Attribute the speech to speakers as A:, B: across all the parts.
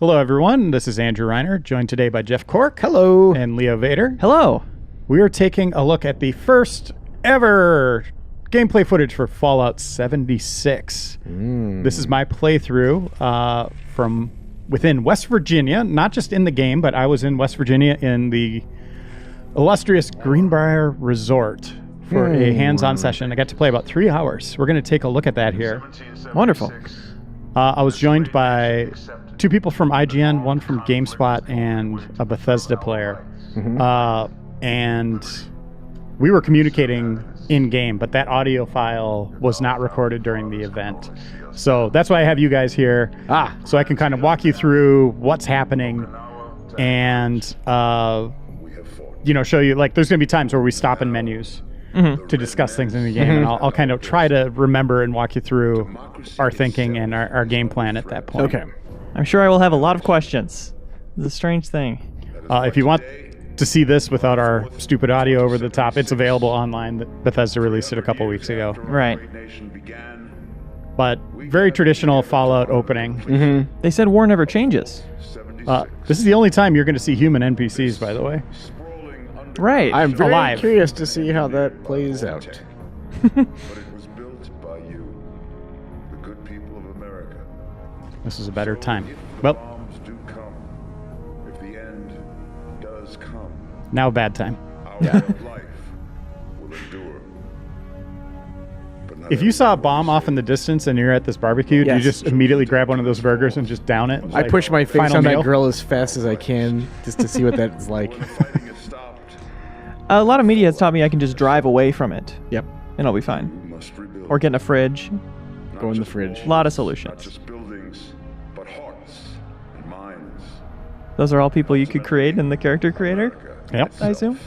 A: Hello, everyone. This is Andrew Reiner, joined today by Jeff Cork.
B: Hello.
A: And Leo Vader.
C: Hello.
A: We are taking a look at the first ever gameplay footage for Fallout 76. This is my playthrough from within West Virginia, not just in the game, but I was in West Virginia in the illustrious Greenbrier Resort for a hands-on session. I got to play about 3 hours. We're going to take a look at that here.
C: Wonderful.
A: I was joined by 2 people from IGN, one from GameSpot, and a Bethesda player. And we were communicating in-game, but that audio file was not recorded during the event. So that's why I have you guys here. So I can kind of walk you through what's happening and, show you, like, there's going to be times where we stop in menus to discuss things in the game. And I'll kind of try to remember and walk you through our thinking and our game plan at that point.
C: Okay. I'm sure I will have a lot of questions. It's a strange thing.
A: If you want to see this without our stupid audio over the top, it's available online. Bethesda released it a couple weeks ago.
C: Right.
A: But very traditional Fallout opening.
C: They said war never changes.
A: This is the only time you're going to see human NPCs, by the way.
C: Right.
B: I'm very
A: Alive.
B: curious to see how that plays out.
D: But it was built by you, the good people of America.
A: This is a better time. Well,
D: Bombs do come. If the end does come,
A: now a bad time.
D: our way of life will endure. But not
A: If you saw a bomb off in the distance and you're at this barbecue, do you
B: Yes.
A: just immediately grab one of those burgers and just down it?
B: I
A: Like
B: push my face
A: final
B: on
A: meal?
B: that grill as fast as I can just to see what that's like.
D: fighting is stopped.
C: A lot of media has taught me I can just drive away from it,
B: Yep.
C: and I'll be fine.
D: We must rebuild.
C: Or get in a fridge.
B: Go in the fridge.
C: A lot of
D: Not
C: solutions.
D: just buildings, but hearts and minds.
C: Those are all people you could create in the character creator,
A: Yep.
C: I assume?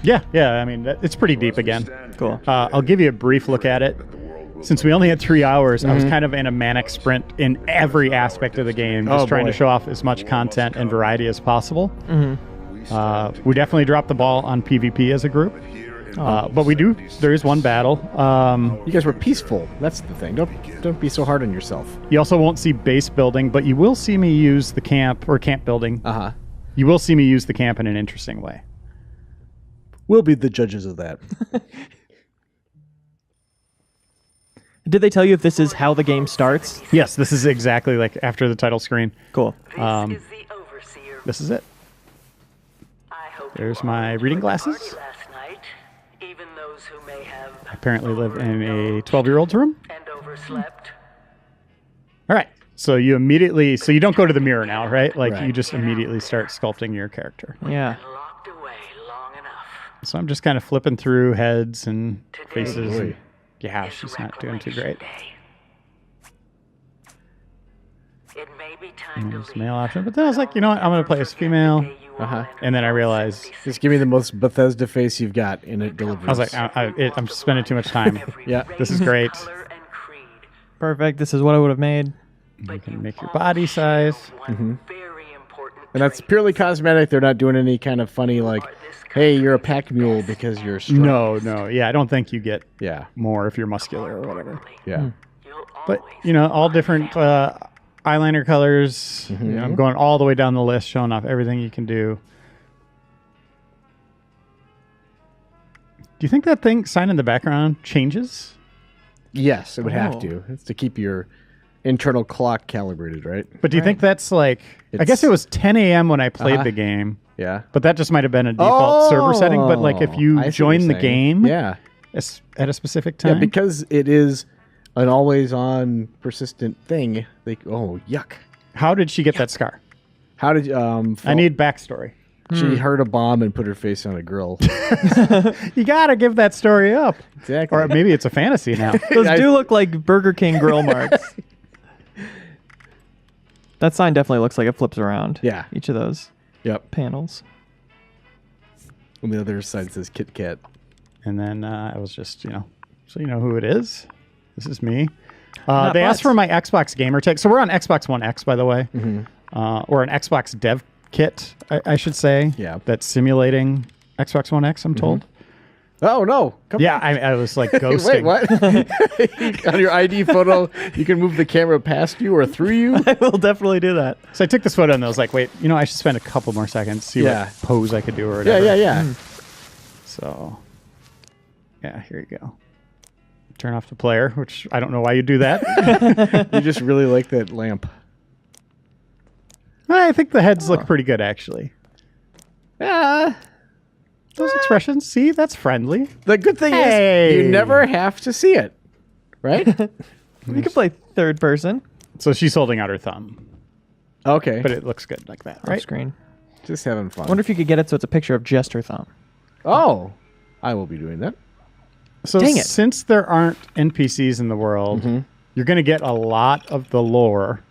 A: Yeah. I mean, it's pretty deep again.
C: Cool.
A: I'll give you a brief look at it. Since we only had 3 hours, I was kind of in a manic sprint in every aspect of the game, just trying to show off as much content and variety as possible. We definitely dropped the ball on PvP as a group, but there is one battle.
B: You guys were peaceful. That's the thing. Don't be so hard on yourself.
A: You also won't see base building, but you will see me use the camp building. You will see me use the camp in an interesting way.
B: We'll be the judges of that.
C: Did they tell you if this is how the game starts?
A: Yes, this is exactly like after the title screen.
C: Cool.
A: Um,
E: This is the overseer.
A: This is it.
E: I hope
A: There's
E: you
A: my
E: all
A: reading
E: enjoyed the
A: glasses.
E: party last night, even those who may have
A: I apparently live in a 12-year-old's room.
E: and overslept.
A: All right. So you don't go to the mirror now, right? Like you just immediately start sculpting your character.
C: Yeah.
E: Locked away long enough.
A: So I'm just kind of flipping through heads and faces.
B: boy.
A: And, yeah, she's not doing too great.
E: Day. It may be time to
A: There's
E: leave.
A: male option, but then I was like, you know what? I'm gonna play as female. And then I realized
B: Just give me the most Bethesda face you've got in it delivers.
A: I was like, I'm spending too much time.
B: Yeah.
A: This is great.
E: Color and creed.
C: Perfect. This is what I would have made.
A: You can make your body size.
E: One very important
B: and that's
E: trait.
B: purely cosmetic. They're not doing any kind of funny like, hey, you're a pack mule because you're strong.
A: No. Yeah, I don't think you get
B: Yeah.
A: more if you're muscular or whatever.
B: Yeah.
E: You'll
A: But
E: always
A: all different eyeliner colors. I'm going all the way down the list, showing off everything you can do. Do you think that sign in the background changes?
B: Yes, it would have
C: Oh.
B: to. It's to keep your internal clock calibrated, right?
A: But do you think that's like? I guess it was 10 a.m. when I played the game,
B: Yeah.
A: but that just might have been a default server setting. But like, if you
B: I see what
A: join
B: you're
A: the
B: saying.
A: game,
B: Yeah.
A: at a specific
B: Yeah,
A: time,
B: because it is an always-on persistent thing. Yuck.
A: how did she get that scar?
B: How did
A: I need backstory.
B: she heard a bomb and put her face on a grill?
A: You gotta give that story up,
B: Exactly.
A: or maybe it's a fantasy now.
C: Those do look like Burger King grill marks. That sign definitely looks like it flips around.
B: Yeah.
C: Each of those
B: Yep.
C: panels.
B: On the other side says Kit Kat.
A: And then I was just, so you know who it is. This is me.
C: Not
A: They asked
C: butts.
A: for my Xbox gamer tag. So we're on Xbox One X, by the way, or an Xbox dev kit, I should say.
B: Yeah.
A: That's simulating Xbox One X, I'm told.
B: Oh no! Come
A: Yeah, I was like ghosting.
B: Wait, what? On your ID photo, you can move the camera past you or through you.
C: I will definitely do that.
A: So I took this photo and I was like, wait, I should spend a couple more seconds, see
B: Yeah.
A: what pose I could do or
B: Yeah,
A: whatever.
B: yeah.
A: So, yeah, here you go. Turn off the player, which I don't know why you do that.
B: You just really like that lamp.
A: I think the heads look pretty good, actually.
B: Yeah.
A: Those expressions, see, that's friendly.
B: The good thing
A: Hey.
B: is you never have to see it, right?
C: You can play third person
A: So she's holding out her thumb,
B: Okay.
A: but it looks good like that,
C: off
A: right?
C: screen.
B: Just having fun.
C: I wonder if you could get it so it's a picture of just her thumb.
B: Oh, I will be doing that.
A: So
C: Dang it.
A: since there aren't NPCs in the world, you're going to get a lot of the lore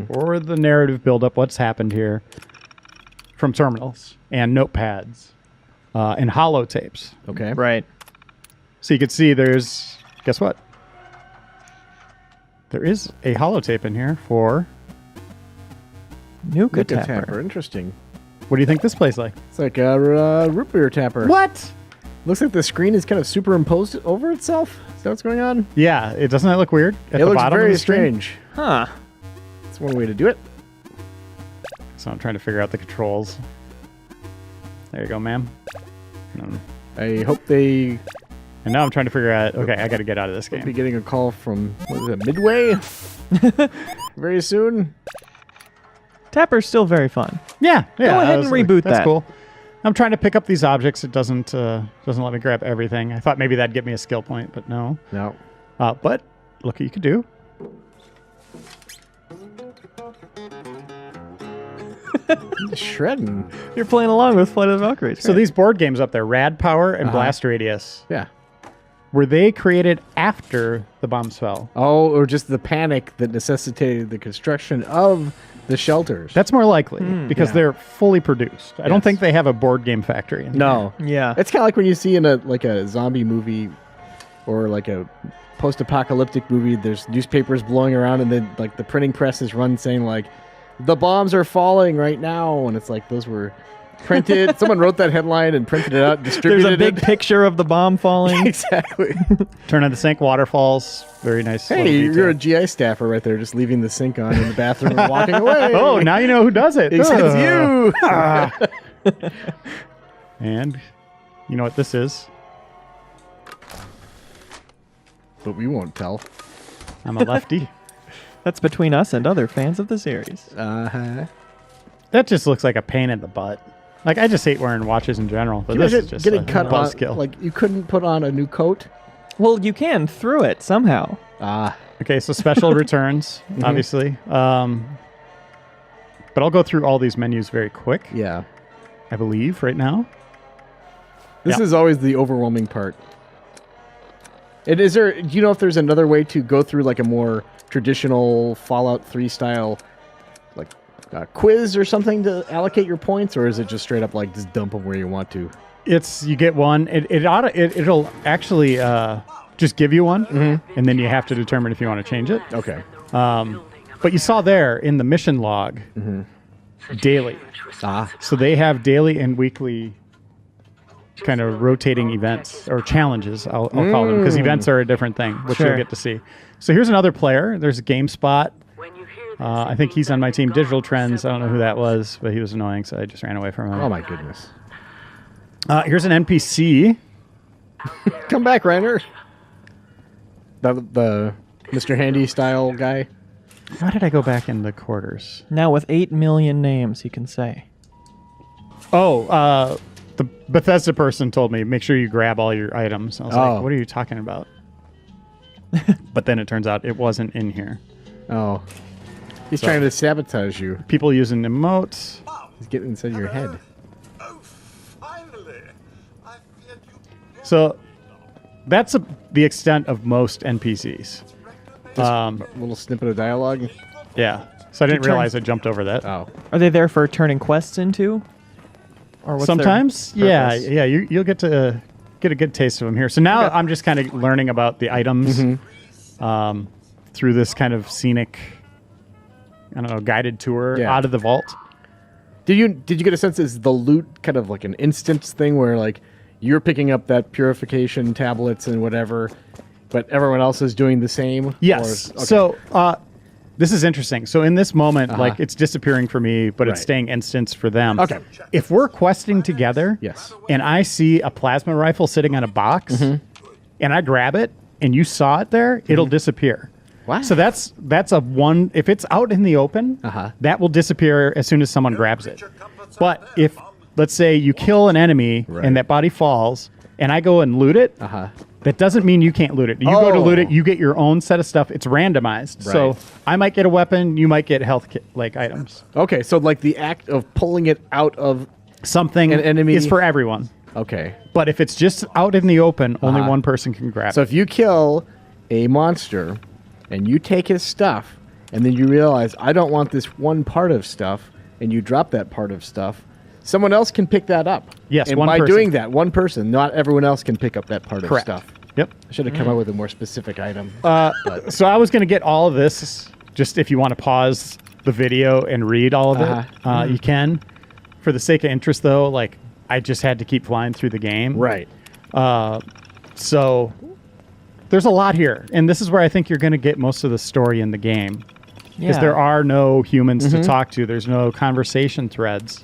A: or the narrative buildup, what's happened here, from terminals and notepads and holotapes.
B: Okay.
C: Right.
A: So you can see there's, guess what? There is a holotape in here for,
C: Nuka
B: Nuka
C: Tapper.
B: tapper. Interesting.
A: what do you think this plays like?
B: It's like a root beer tapper.
A: What?
B: Looks like the screen is kind of superimposed over itself. Is that what's going on?
A: Yeah, it doesn't that look weird? At
B: It
A: the
B: looks
A: bottom of
B: very
A: the screen?
B: strange.
C: Huh.
B: That's one way to do it.
A: So I'm trying to figure out the controls. There you go, ma'am.
B: I hope they
A: And now I'm trying to figure out, okay, I got to get out of this
B: be
A: game.
B: getting a call from, what is it, Midway? Very soon.
C: Tapper's still very fun.
A: Yeah, yeah.
C: Go ahead
A: I
C: and
A: was like,
C: reboot
A: That's
C: that.
A: cool. I'm trying to pick up these objects. It doesn't let me grab everything. I thought maybe that'd get me a skill point, but no.
B: No.
A: But look what you could do.
B: Shredding.
C: You're playing along with Flight of the Valkyries.
A: So these board games up there, Rad Power and Blast Radius,
B: Yeah.
A: were they created after the bombs fell?
B: Oh, or just the panic that necessitated the construction of the shelters.
A: That's more likely because
B: yeah.
A: they're fully produced. I don't
B: Yes.
A: think they have a board game factory. In
B: no.
C: Yeah.
B: It's kind of like when you see in a zombie movie or like a post-apocalyptic movie, there's newspapers blowing around and then like the printing press is run saying like, the bombs are falling right now. And it's like, those were printed. Someone wrote that headline and printed it out,
C: There's
B: distributed
C: a big
B: it.
C: picture of the bomb falling.
B: Exactly.
A: Turn on the sink, waterfalls. Very nice. little
B: Hey,
A: detail.
B: you're a GI staffer right there, just leaving the sink on in the bathroom and walking away.
A: Oh, now you know who does it.
B: It's you.
A: And you know what this is?
B: But we won't tell.
A: I'm a lefty.
C: That's between us and other fans of the series.
B: Uh-huh.
A: That just looks like a pain in the butt. Like, I just hate wearing watches in general, but this is just
B: getting
A: a
B: cut
A: buzz
B: on.
A: skill.
B: Like, you couldn't put on a new coat?
C: Well, you can through it somehow.
B: Ah.
A: Okay, so special returns, obviously. But I'll go through all these menus very quick,
B: Yeah.
A: I believe, right now.
B: This
A: Yeah.
B: is always the overwhelming part. And is there, do you know if there's another way to go through like a more traditional Fallout 3 style like quiz or something to allocate your points, or is it just straight up like just dump them where you want to?
A: You get one. It'll actually just give you one, and then you have to determine if you want to change it.
B: Okay.
A: But you saw there in the mission log, daily.
B: Ah.
A: So they have daily and weekly kind of rotating events or challenges, I'll call them, because events are a different thing, which
C: Sure.
A: you'll get to see. So here's another player. There's a GameSpot.
E: When you hear this,
A: I think he's on my team. Digital Trends. I don't know who that was, but he was annoying, so I just ran away from him.
B: Oh my goodness.
A: Here's an NPC.
B: Come back, Reiner. The Mr. Handy style guy.
A: Why did I go back in the quarters?
C: Now with 8 million names, he can say.
A: Oh, the Bethesda person told me, make sure you grab all your items. I was
B: Oh.
A: like, what are you talking about? But then it turns out it wasn't in here.
B: Oh. He's trying to sabotage you.
A: People using emotes.
B: He's getting inside your head.
D: Finally! I feared you.
A: So that's the extent of most NPCs.
B: A little snippet of dialogue.
A: Yeah. So I didn't
C: turn-
A: realize I jumped over that.
B: Oh.
C: Are they there for turning quests into? Or what's their
A: Sometimes, yeah,
C: purpose?
A: yeah. You'll get to get a good taste of them here. So now I'm just kind of learning about the items through this kind of scenic, I don't know, guided tour
B: Yeah.
A: out of the vault.
B: Did you get a sense is the loot kind of like an instance thing where like you're picking up that purification tablets and whatever, but everyone else is doing the same?
A: Yes.
B: Or- okay.
A: So this is interesting. So in this moment, like it's disappearing for me, but it's
B: Right.
A: staying instanced for them.
B: Okay.
A: If we're questing together,
B: Yes.
A: and I see a plasma rifle sitting on a box, and I grab it, and you saw it there, it'll disappear.
B: Wow.
A: So that's a one. If it's out in the open, that will disappear as soon as someone grabs it. But if, let's say, you kill an enemy
B: Right.
A: and that body falls, and I go and loot it, that doesn't mean you can't loot it. You go to loot it, you get your own set of stuff. It's randomized. So
B: Right.
A: I might get a weapon, you might get health kit like items.
B: Okay, so like the act of pulling it out of...
A: Something
B: An enemy-
A: is for everyone.
B: Okay.
A: But if it's just out in the open, only one person can grab
B: So
A: it.
B: if you kill a monster and you take his stuff and then you realize, I don't want this one part of stuff, and you drop that part of stuff, someone else can pick that up.
A: Yes,
B: and
A: one
B: by
A: person.
B: doing that, one person, not everyone else can pick up that part
A: Correct.
B: of stuff.
A: Yep.
B: I should have come up with a more specific item.
A: So I was going to get all of this. Just if you want to pause the video and read all of it, you can. For the sake of interest, though, like I just had to keep flying through the game.
B: Right.
A: So there's a lot here, and this is where I think you're going to get most of the story in the game, because
C: Yeah.
A: there are no humans to talk to. There's no conversation threads,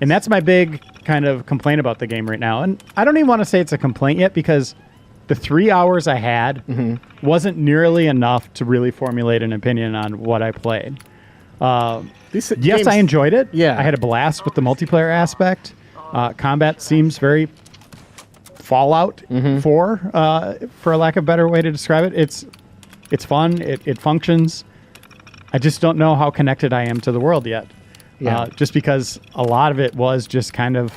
A: and that's my big kind of complaint about the game right now. And I don't even want to say it's a complaint yet, because the 3 hours I had wasn't nearly enough to really formulate an opinion on what I played.
B: These
A: Yes,
B: games-
A: I enjoyed it.
B: Yeah.
A: I had a blast with the multiplayer aspect. Combat seems very Fallout 4, for a lack of a better way to describe it. It's fun. It functions. I just don't know how connected I am to the world yet.
B: Yeah.
A: Just because a lot of it was just kind of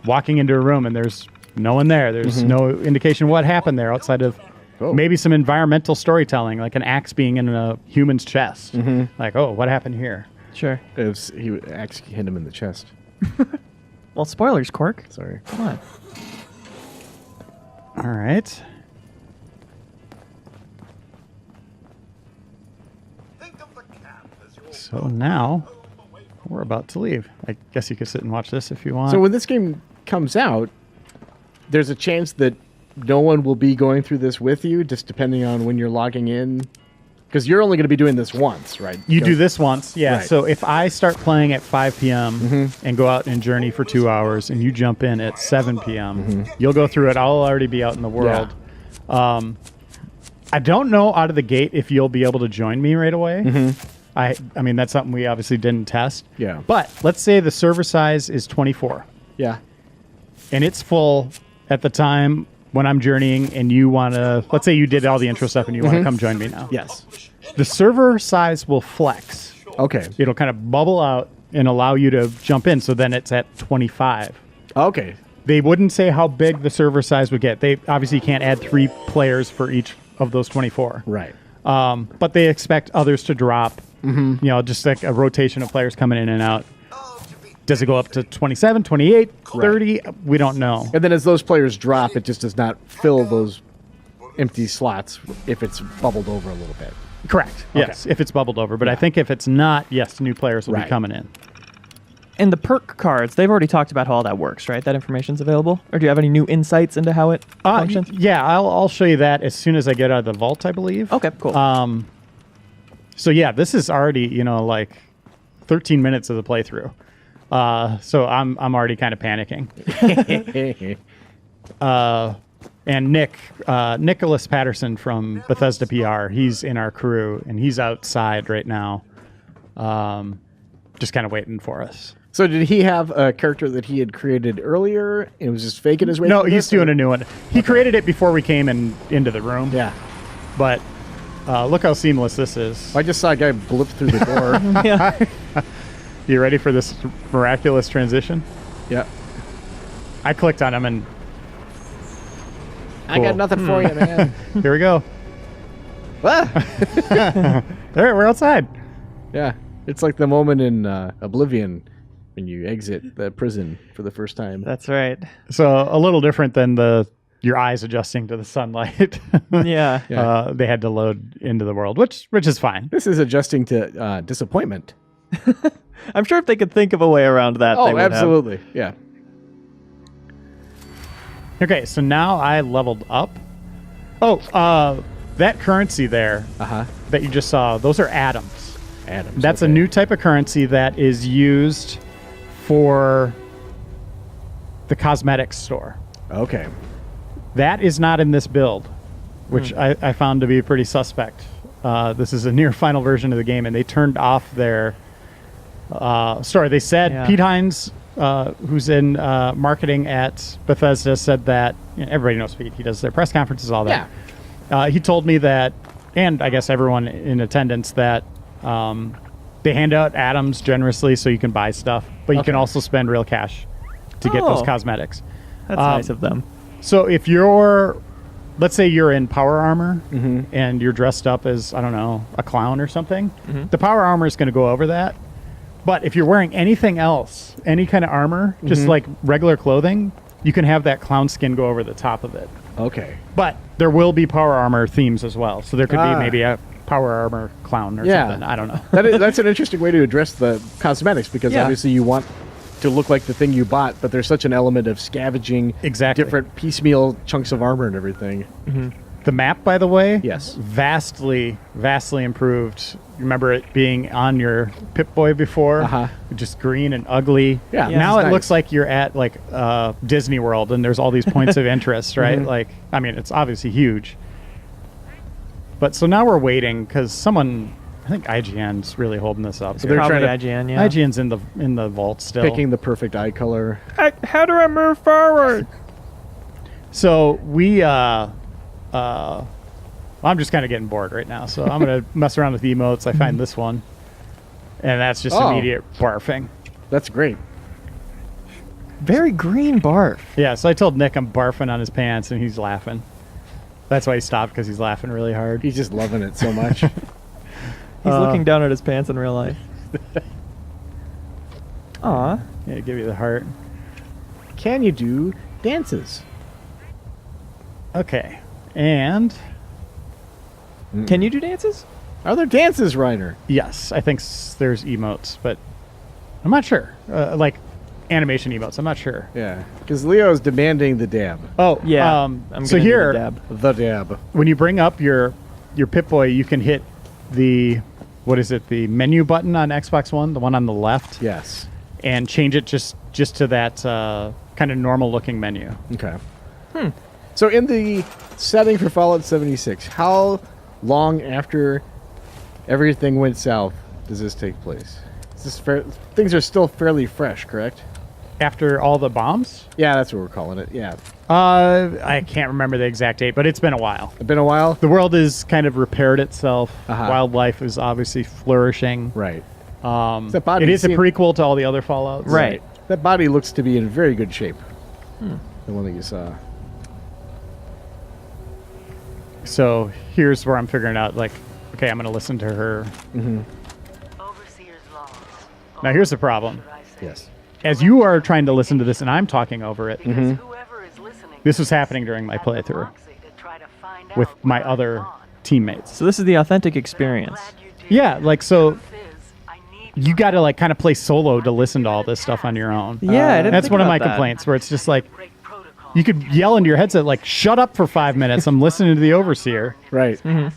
A: walking into a room and there's no one there. There's no indication of what happened there outside of maybe some environmental storytelling, like an axe being in a human's chest. Like, oh, what happened here?
C: Sure.
B: He would actually hit him in the chest.
C: Well, spoilers, Cork.
B: Sorry.
C: Come on.
A: All right. So now we're about to leave. I guess you could sit and watch this if you want.
B: So when this game comes out, there's a chance that no one will be going through this with you, just depending on when you're logging in. Because you're only going to be doing this once, right?
A: You do this once, yeah.
B: Right.
A: So if I start playing at 5 p.m. and go out and journey for 2 hours, and you jump in at 7 p.m., you'll go through it. I'll already be out in the world. I don't know out of the gate if you'll be able to join me right away. I mean, that's something we obviously didn't test.
B: Yeah.
A: But let's say the server size is 24,
B: Yeah.
A: and it's full at the time when I'm journeying, and you want to, let's say you did all the intro stuff and you want to come join me now.
B: Yes.
A: The server size will flex.
B: Okay.
A: It'll kind of bubble out and allow you to jump in. So then it's at 25.
B: Okay.
A: They wouldn't say how big the server size would get. They obviously can't add 3 players for each of those 24.
B: Right.
A: But they expect others to drop, you know, just like a rotation of players coming in and out. Does it go up to 27, 28, 30? We don't know.
B: And then as those players drop, it just does not fill those empty slots if it's bubbled over a little bit.
A: Correct. Yes, if it's bubbled over. But I think if it's not, yes, new players will be
B: Right.
A: coming in.
C: And the perk cards, they've already talked about how all that works, right? That information's available? Or do you have any new insights into how it functions?
A: Yeah, I'll show you that as soon as I get out of the vault, I believe.
C: Okay, cool.
A: So yeah, this is already, you know, like 13 minutes of the playthrough. So I'm already kind of panicking. And Nicholas Patterson from Bethesda PR, he's in our crew and he's outside right now, just kind of waiting for us.
B: So did he have a character that he had created earlier and was just faking his way?
A: No,
B: through
A: he's
B: this,
A: doing
B: or-
A: a new one. He created it before we came into the room.
B: Yeah.
A: But look how seamless this is.
B: I just saw a guy blip through the door.
C: Yeah.
A: You ready for this miraculous transition?
B: Yeah.
A: I clicked on him and
B: I got
A: Cool.
B: nothing for you, man.
A: here we go.
B: Ah!
A: There, we're outside.
B: Yeah. It's like the moment in Oblivion when you exit the prison for the first time.
C: That's right.
A: So a little different than your eyes adjusting to the sunlight.
C: Yeah.
B: Yeah.
A: They had to load into the world, which is fine.
B: This is adjusting to disappointment.
C: I'm sure if they could think of a way around that, they
B: Oh,
C: would have.
B: absolutely. Yeah.
A: Okay, so now I leveled up. Oh, that currency there that you just saw, those are atoms.
B: Atoms.
A: That's
B: okay.
A: a new type of currency that is used for the cosmetics store.
B: Okay.
A: That is not in this build, which I found to be pretty suspect. This is a near final version of the game, and they turned off their store. They said Pete Hines, who's in marketing at Bethesda, said that everybody knows Pete. He does their press conferences, all that. He told me that, and I guess everyone in attendance, that they hand out atoms generously so you can buy stuff, but you can also spend real cash to get those cosmetics.
C: That's nice of them.
A: So if you're, let's say you're in power armor and you're dressed up as, I don't know, a clown or something, the power armor is going to go over that. But if you're wearing anything else, any kind of armor, just like regular clothing, you can have that clown skin go over the top of it.
B: Okay.
A: But there will be power armor themes as well. So there could be maybe a power armor clown or something. I don't know.
B: That's an interesting way to address the cosmetics, because obviously you want to look like the thing you bought, but there's such an element of scavenging different piecemeal chunks of armor and everything.
A: The map, by the way,
B: Yes.
A: vastly improved. Remember it being on your Pip-Boy before? Just green and ugly.
B: Yeah.
A: Now
B: it's
A: it
B: nice.
A: looks like you're at like Disney World, and there's all these points of interest, right? Like, I mean, it's obviously huge. But so now we're waiting because someone, I think IGN's really holding this up.
B: So they're
C: Probably
B: trying to
C: IGN, yeah.
A: IGN's in the vault still.
B: picking the perfect eye color.
C: How do I move forward?
A: So we I'm just kind of getting bored right now, so I'm gonna mess around with emotes. I find this one, and that's just immediate barfing.
B: That's great.
C: Very green barf.
A: Yeah, so I told Nick I'm barfing on his pants, and he's laughing. That's why he stopped, because he's laughing really hard.
B: He's just loving it so much.
C: He's looking down at his pants in real life. Aw.
A: Yeah, give you the heart.
B: Can you do dances?
A: Okay, and
C: Can you do dances?
B: Are there dances, Reiner?
A: yes, I think there's emotes, but I'm not sure. Like animation emotes, I'm not sure.
B: Yeah, because Leo's demanding the dab.
A: Oh,
C: Yeah.
A: I'm
C: I'm
A: so
C: gonna need a
A: here,
C: dab.
B: The dab.
A: when you bring up your Pip-Boy, you can hit the, what is it, the menu button on Xbox One, the one on the left,
B: Yes.
A: and change it just to that kind of normal looking menu.
B: Okay. So in the setting for Fallout 76, how long after everything went south does this take place? Is this things are still fairly fresh, correct?
A: After all the bombs?
B: Yeah, that's what we're calling it. Yeah.
A: I can't remember the exact date, but it's been a while.
B: It's been a while?
A: The world has kind of repaired itself.
B: Uh-huh.
A: Wildlife is obviously flourishing.
B: Right.
A: It
B: body
A: is a
B: seem-
A: prequel to all the other Fallouts.
C: Right.
B: That body looks to be in very good shape. The one that you saw.
A: So here's where I'm figuring out, like, okay, I'm going to listen to her.
E: Overseer's laws.
A: Now, here's the problem.
E: Should I say?
B: Yes.
A: As you are trying to listen to this and I'm talking over it,
E: Because whoever is listening
A: This
E: to
A: was happening during my
E: has the
A: playthrough
E: moxie to try to find
A: with
E: out
A: my
E: what
A: other
E: I'm on.
A: teammates.
C: So this is the authentic
E: But I'm
C: experience.
E: glad you did.
A: Yeah, like, so
E: Truth is, I need
A: you got to, like, kind of play solo to listen to all this stuff on your own.
C: Yeah, I didn't
A: That's
C: think
A: one of
C: about
A: my
C: that.
A: complaints, where it's just like,
E: great protocol.
A: you could yell into your headset, like, shut up for 5 minutes. I'm listening to the Overseer.
B: Right.
E: Few years.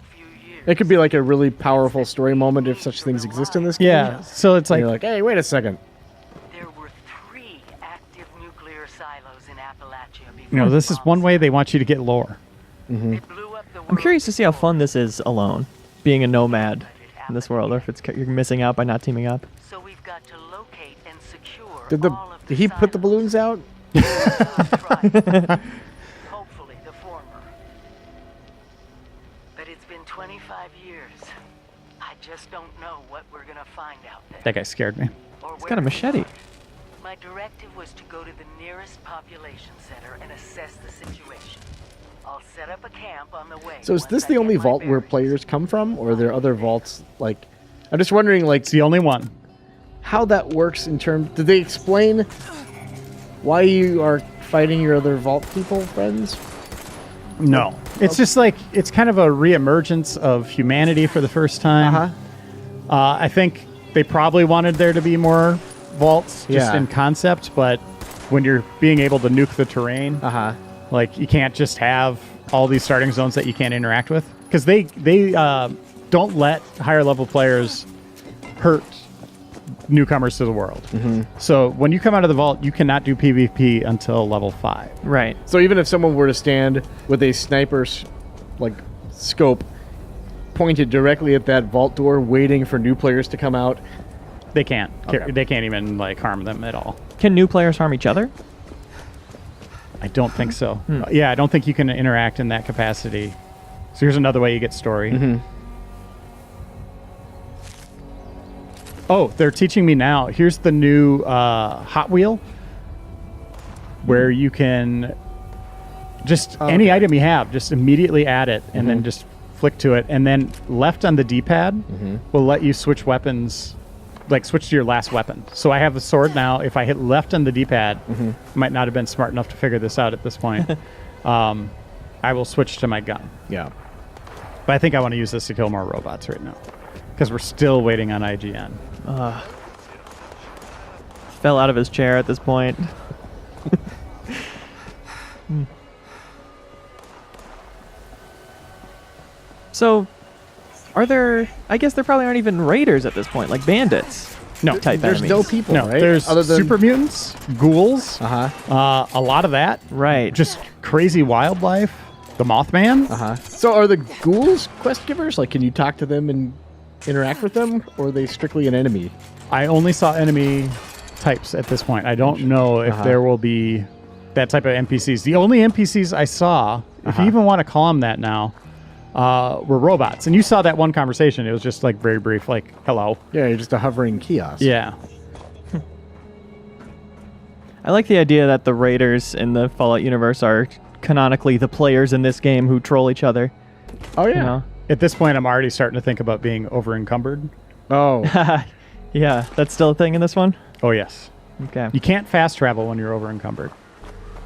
B: It could be like a really powerful story moment if such things exist in this game.
A: Yeah, so it's
B: And
A: like,
B: you're like, hey, wait a second.
E: There were 3 active nuclear silos in Appalachia before
A: you know, this
E: the
A: is one
E: bombs
A: way they want you to get lore.
E: It blew up the
C: I'm
E: world.
C: curious to see how fun this is alone, being a nomad in this world, or if you're missing out by not teaming up.
E: So we've got to locate and secure all of
B: Did he put the balloons out?
E: Hopefully the former. But it's been 25 years. I just don't know what we're gonna find out there.
A: That guy scared me.
E: Or
C: He's got a machete.
E: My directive was to go to the nearest population center and assess the situation. I'll set up a camp on the way.
B: So is
E: once
B: this
E: I
B: the
E: get
B: only
E: my
B: vault where
E: bearings.
B: players come from? Or are there other vaults? Like, I'm just wondering, like,
A: It's the only one.
B: how that works in terms... Did they explain why you are fighting your other vault people, friends?
A: No. It's just like, it's kind of a reemergence of humanity for the first time. I think they probably wanted there to be more vaults just
B: Yeah.
A: in concept, but when you're being able to nuke the terrain, Like, you can't just have all these starting zones that you can't interact with. Because they don't let higher level players hurt newcomers to the world. So when you come out of the vault, you cannot do PvP until level 5.
C: Right.
B: So even if someone were to stand with a sniper's scope pointed directly at that vault door, waiting for new players to come out,
A: They can't.
B: Okay.
A: They can't even harm them at all.
C: Can new players harm each other?
A: I don't think so. Yeah, I don't think you can interact in that capacity. So here's another way you get story. Oh, they're teaching me now. Here's the new Hot Wheel, where you can just any item you have, just immediately add it, and then just flick to it, and then left on the D-pad will let you switch weapons, like switch to your last weapon. So I have a sword now. If I hit left on the D-pad, I might not have been smart enough to figure this out at this point. I will switch to my gun.
B: yeah.
A: But I think I want to use this to kill more robots right now, because we're still waiting on IGN.
C: Fell out of his chair at this point. So, are there... I guess there probably aren't even raiders at this point, like bandits.
A: No,
C: Type
B: There's
C: enemies.
B: no people,
A: no.
B: right?
A: There's
B: Other than
A: super mutants, ghouls,
B: Uh-huh.
A: a lot of that.
C: Right.
A: Just crazy wildlife. The Mothman.
B: Uh-huh. So are the ghouls quest givers? Like, can you talk to them and interact with them, or are they strictly an enemy?
A: I only saw enemy types at this point. I don't know if there will be that type of NPCs. The only NPCs I saw, if you even want to call them that now, were robots. And you saw that one conversation. It was just like very brief, like, hello.
B: Yeah, you're just a hovering kiosk.
A: Yeah.
C: I like the idea that the raiders in the Fallout universe are canonically the players in this game who troll each other.
B: Oh, yeah.
C: You know?
A: At this point, I'm already starting to think about being over encumbered.
B: Oh.
C: Yeah, that's still a thing in this one?
A: Oh, yes.
C: Okay.
A: You can't fast travel when you're over encumbered.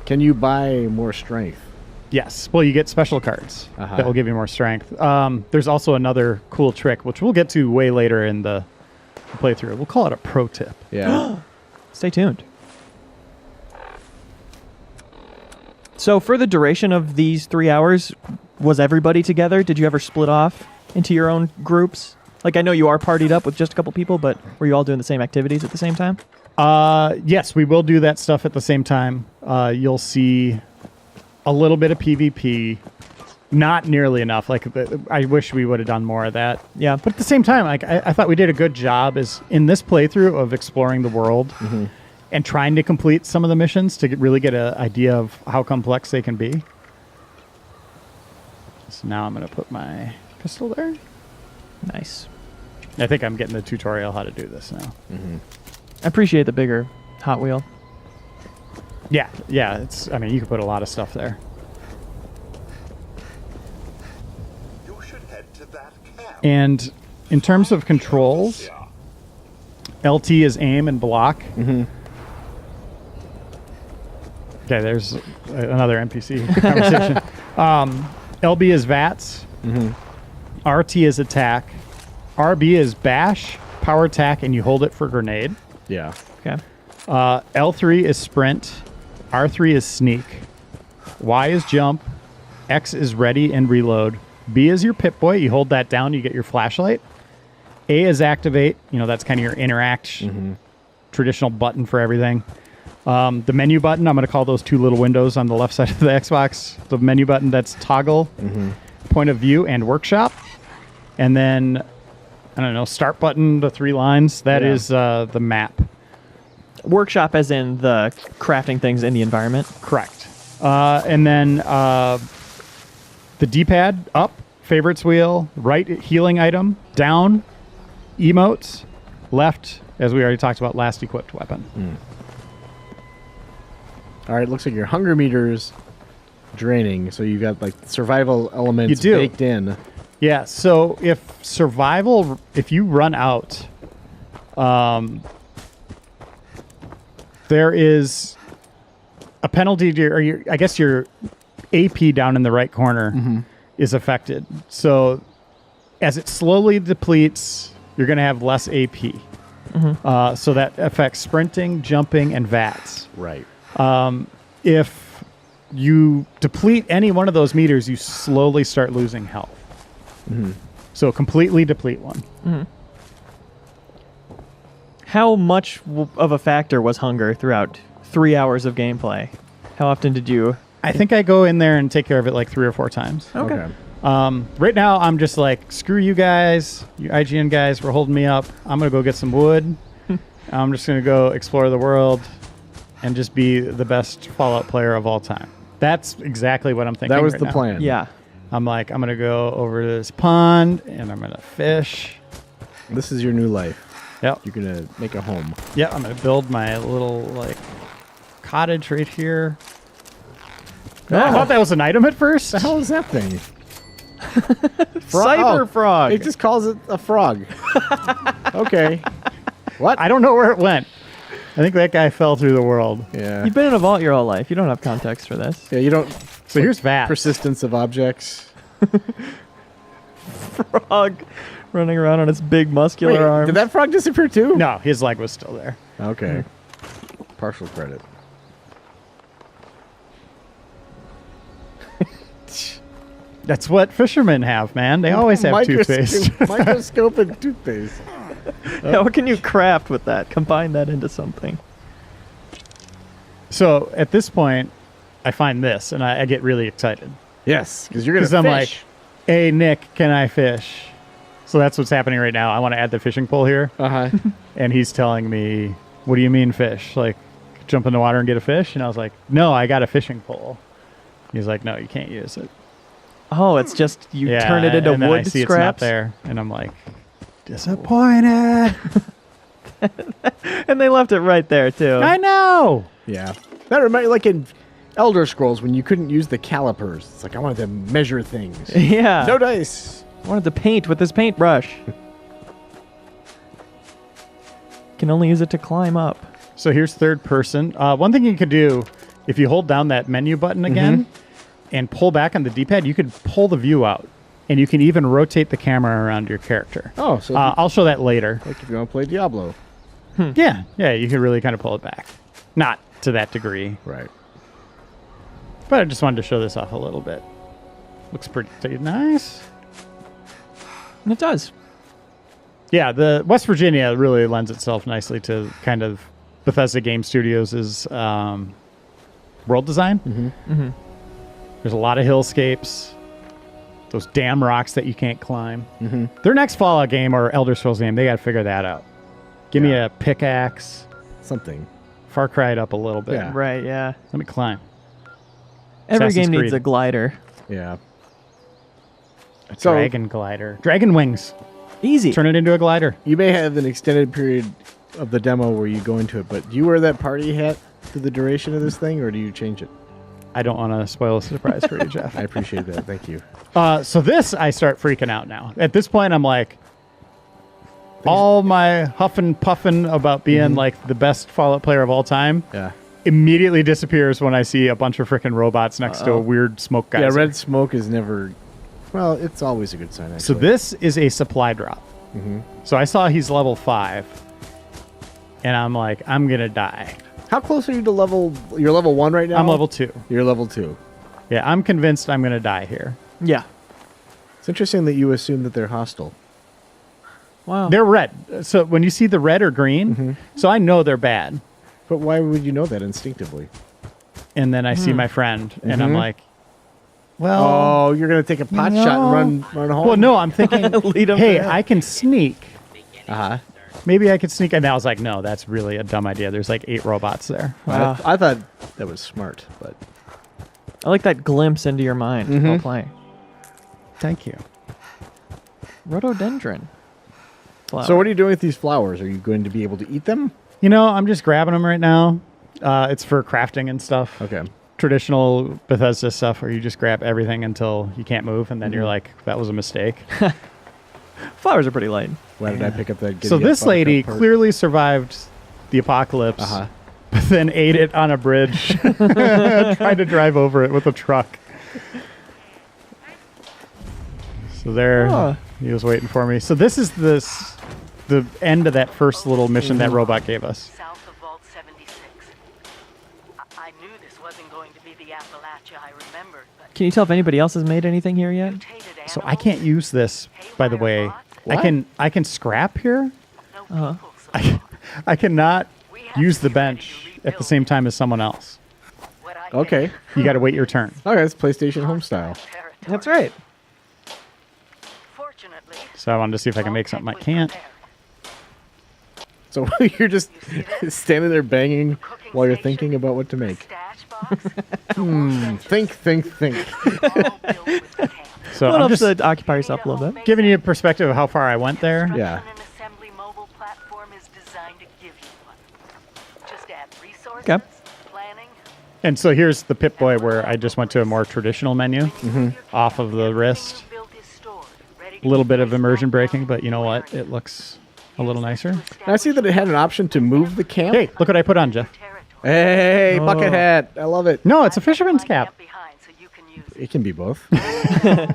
B: Can you buy more strength?
A: Yes. Well, you get special cards that will give you more strength. There's also another cool trick, which we'll get to way later in the playthrough. We'll call it a pro tip.
B: Yeah.
C: Stay tuned. So for the duration of these 3 hours, was everybody together? Did you ever split off into your own groups? Like, I know you are partied up with just a couple people, but were you all doing the same activities at the same time?
A: Yes, we will do that stuff at the same time. You'll see a little bit of PvP, not nearly enough. Like, I wish we would have done more of that.
C: Yeah.
A: But at the same time, like, I thought we did a good job as in this playthrough of exploring the world and trying to complete some of the missions to really get an idea of how complex they can be. So now I'm going to put my pistol there.
C: Nice.
A: I think I'm getting the tutorial how to do this now.
C: I appreciate the bigger Hot Wheel.
A: Yeah, it's. I mean, you can put a lot of stuff there.
D: You should head to that camp.
A: And in terms of controls, LT is aim and block. Okay, there's another NPC conversation. LB is VATS. RT is attack. RB is bash, power attack, and you hold it for grenade.
B: Yeah.
C: Okay.
A: L3 is sprint. R3 is sneak. Y is jump. X is ready and reload. B is your Pip-Boy. You hold that down, you get your flashlight. A is activate. You know, that's kind of your interact traditional button for everything. The menu button, I'm going to call those two little windows on the left side of the Xbox. The menu button, that's toggle, point of view, and workshop. And then, I don't know, start button, the 3 lines. That is the map.
C: Workshop as in the crafting things in the environment.
A: Correct. And then the D-pad, up, favorites wheel, right, healing item, down, emotes, left, as we already talked about, last equipped weapon.
B: All right, looks like your hunger meter's draining, so you got like survival elements
A: You do.
B: baked in.
A: Yeah, so if you run out, there is a penalty to your AP down in the right corner is affected. So as it slowly depletes, you're going to have less AP. So that affects sprinting, jumping, and VATS.
B: Right.
A: If you deplete any one of those meters, you slowly start losing health. So completely deplete one.
C: How much of a factor was hunger throughout 3 hours of gameplay? How often did you...
A: I think I go in there and take care of it like 3 or 4 times.
B: Okay.
A: Right now, I'm just like, screw you guys, you IGN guys, we're holding me up. I'm going to go get some wood. I'm just going to go explore the world and just be the best Fallout player of all time. That's exactly what I'm thinking.
B: That was
A: right
B: the
A: now.
B: plan.
C: Yeah.
A: I'm like, I'm going to go over to this pond and I'm going to fish.
B: This is your new life.
A: Yep.
B: You're going to make a home.
A: Yep, I'm going to build my little, like, cottage right here. I thought that was an item at first.
B: The hell is that thing?
C: Cyber frog.
B: It just calls it a frog. Okay. What?
A: I don't know where it went. I think that guy fell through the world.
B: Yeah.
C: You've been in a vault your whole life. You don't have context for this.
B: Yeah, you don't...
A: So here's Vat.
B: Persistence of objects.
C: Frog running around on its big muscular
B: Wait,
C: arms.
B: did that frog disappear too?
A: No, his leg was still there.
B: Okay. Partial credit.
A: That's what fishermen have, man. They always have toothpaste.
B: Microscope and toothpaste.
C: Yeah, what can you craft with that? Combine that into something.
A: So at this point, I find this, and I get really excited.
B: Yes, because you're going
A: Because
B: to
A: I'm like,
B: fish.
A: hey, Nick, can I fish? So that's what's happening right now. I want to add the fishing pole here.
B: Uh-huh.
A: And he's telling me, what do you mean fish? Like, jump in the water and get a fish? And I was like, no, I got a fishing pole. He's like, no, you can't use it.
C: Oh, it's just you
A: Yeah,
C: turn it into
A: and then
C: wood
A: I see
C: scraps.
A: It's not there. And I'm like, disappointed.
C: And they left it right there too.
A: I know.
B: Yeah. That reminds me, like in Elder Scrolls, when you couldn't use the calipers. It's like, I wanted to measure things.
C: Yeah.
B: No dice.
C: I wanted to paint with this paintbrush. Can only use it to climb up.
A: So here's third person. One thing you could do, if you hold down that menu button again and pull back on the D-pad, you could pull the view out. And you can even rotate the camera around your character.
B: Oh, so
A: I'll show that later.
B: like if you want to play Diablo.
A: Yeah, you can really kind of pull it back. Not to that degree,
B: Right.
A: but I just wanted to show this off a little bit. Looks pretty nice.
C: And it does.
A: Yeah, the West Virginia really lends itself nicely to kind of Bethesda Game Studios' world design. There's a lot of hillscapes. Those damn rocks that you can't climb. Their next Fallout game or Elder Scrolls game, they got to figure that out. Give me a pickaxe.
B: Something.
A: Far Cry it up a little bit.
B: Yeah.
C: Right, yeah.
A: Let me climb.
C: Every
A: Assassin's
C: game needs
A: Creed.
C: a glider.
B: Yeah.
A: A
B: So-
A: dragon glider. Dragon wings.
C: Easy.
A: Turn it into a glider.
B: You may have an extended period of the demo where you go into it, but do you wear that party hat through the duration of this thing, or do you change it?
A: I don't want to spoil a surprise for you, Jeff.
B: I appreciate that. Thank you.
A: So this, I start freaking out now. At this point, I'm like, all my huffing puffing about being like the best Fallout player of all time
B: Yeah.
A: immediately disappears when I see a bunch of freaking robots next to a weird smoke geyser.
B: Yeah, red smoke is never... Well, it's always a good sign, actually.
A: So this is a supply drop. So I saw he's level 5, and I'm like, I'm going to die.
B: How close are you to level... You're level 1 right now?
A: I'm level 2.
B: You're level 2.
A: Yeah, I'm convinced I'm going to die here.
C: Yeah.
B: It's interesting that you assume that they're hostile.
C: Wow.
A: They're red. So when you see the red or green, so I know they're bad.
B: But why would you know that instinctively?
A: And then I see my friend, and I'm like, well...
B: Oh, you're going to take a pot shot and run home?
A: Well, no, I'm thinking,
C: Lead 'em
A: hey,
C: to
A: I can sneak.
B: Uh-huh.
A: Maybe I could sneak. And I was like, no, that's really a dumb idea. There's like 8 robots there.
C: Wow.
B: I thought that was smart, but...
C: I like that glimpse into your mind while playing.
A: Thank you.
C: Rhododendron. Flower.
B: So what are you doing with these flowers? Are you going to be able to eat them?
A: You know, I'm just grabbing them right now. It's for crafting and stuff.
B: Okay.
A: Traditional Bethesda stuff where you just grab everything until you can't move, and then you're like, that was a mistake.
C: Flowers are pretty light.
B: Why did I pick up that?
A: So this lady clearly survived the apocalypse, but then ate it on a bridge. Tried to drive over it with a truck. So there, he was waiting for me. So this is the end of that first little mission that robot gave us.
E: South of Vault 76. I knew this wasn't going to be the Appalachia I remembered, but
C: Can you tell if anybody else has made anything here yet?
E: mutated
A: So I
E: animals,
A: can't use this, by the way.
E: haywire
A: I can scrap here.
E: no people so
A: I cannot use the bench at the same time as someone else.
E: what I
B: Okay.
A: You got to wait your turn.
B: Okay, it's PlayStation home style.
E: territory.
C: That's right.
E: Fortunately,
A: So I wanted to see if I can make something I can't.
B: So you're just standing there banging while you're thinking about what to make. Think.
A: So
C: What
A: I'm
C: else
A: just
C: to occupy yourself a little bit?
A: giving you a perspective of how far I went there.
B: Yeah.
E: An assembly mobile platform is designed to give you one. Just add resources,
C: Okay.
E: planning,
A: And so here's the Pip-Boy where I just went to a more traditional menu off of the wrist.
E: built is stored, ready
A: A
E: to
A: little
E: be
A: bit of
E: placed
A: immersion
E: online
A: breaking, but you know
E: when
A: what?
E: you're
A: It looks a little nicer.
B: And I see that it had an option to move the camp.
A: Hey, look what I put on, Jeff.
E: territory.
B: Hey,
C: Oh.
B: bucket hat. I love it.
A: No, it's a
E: I
A: fisherman's
E: left my
A: cap.
E: camp behind so you can use
B: It can be both.
E: it.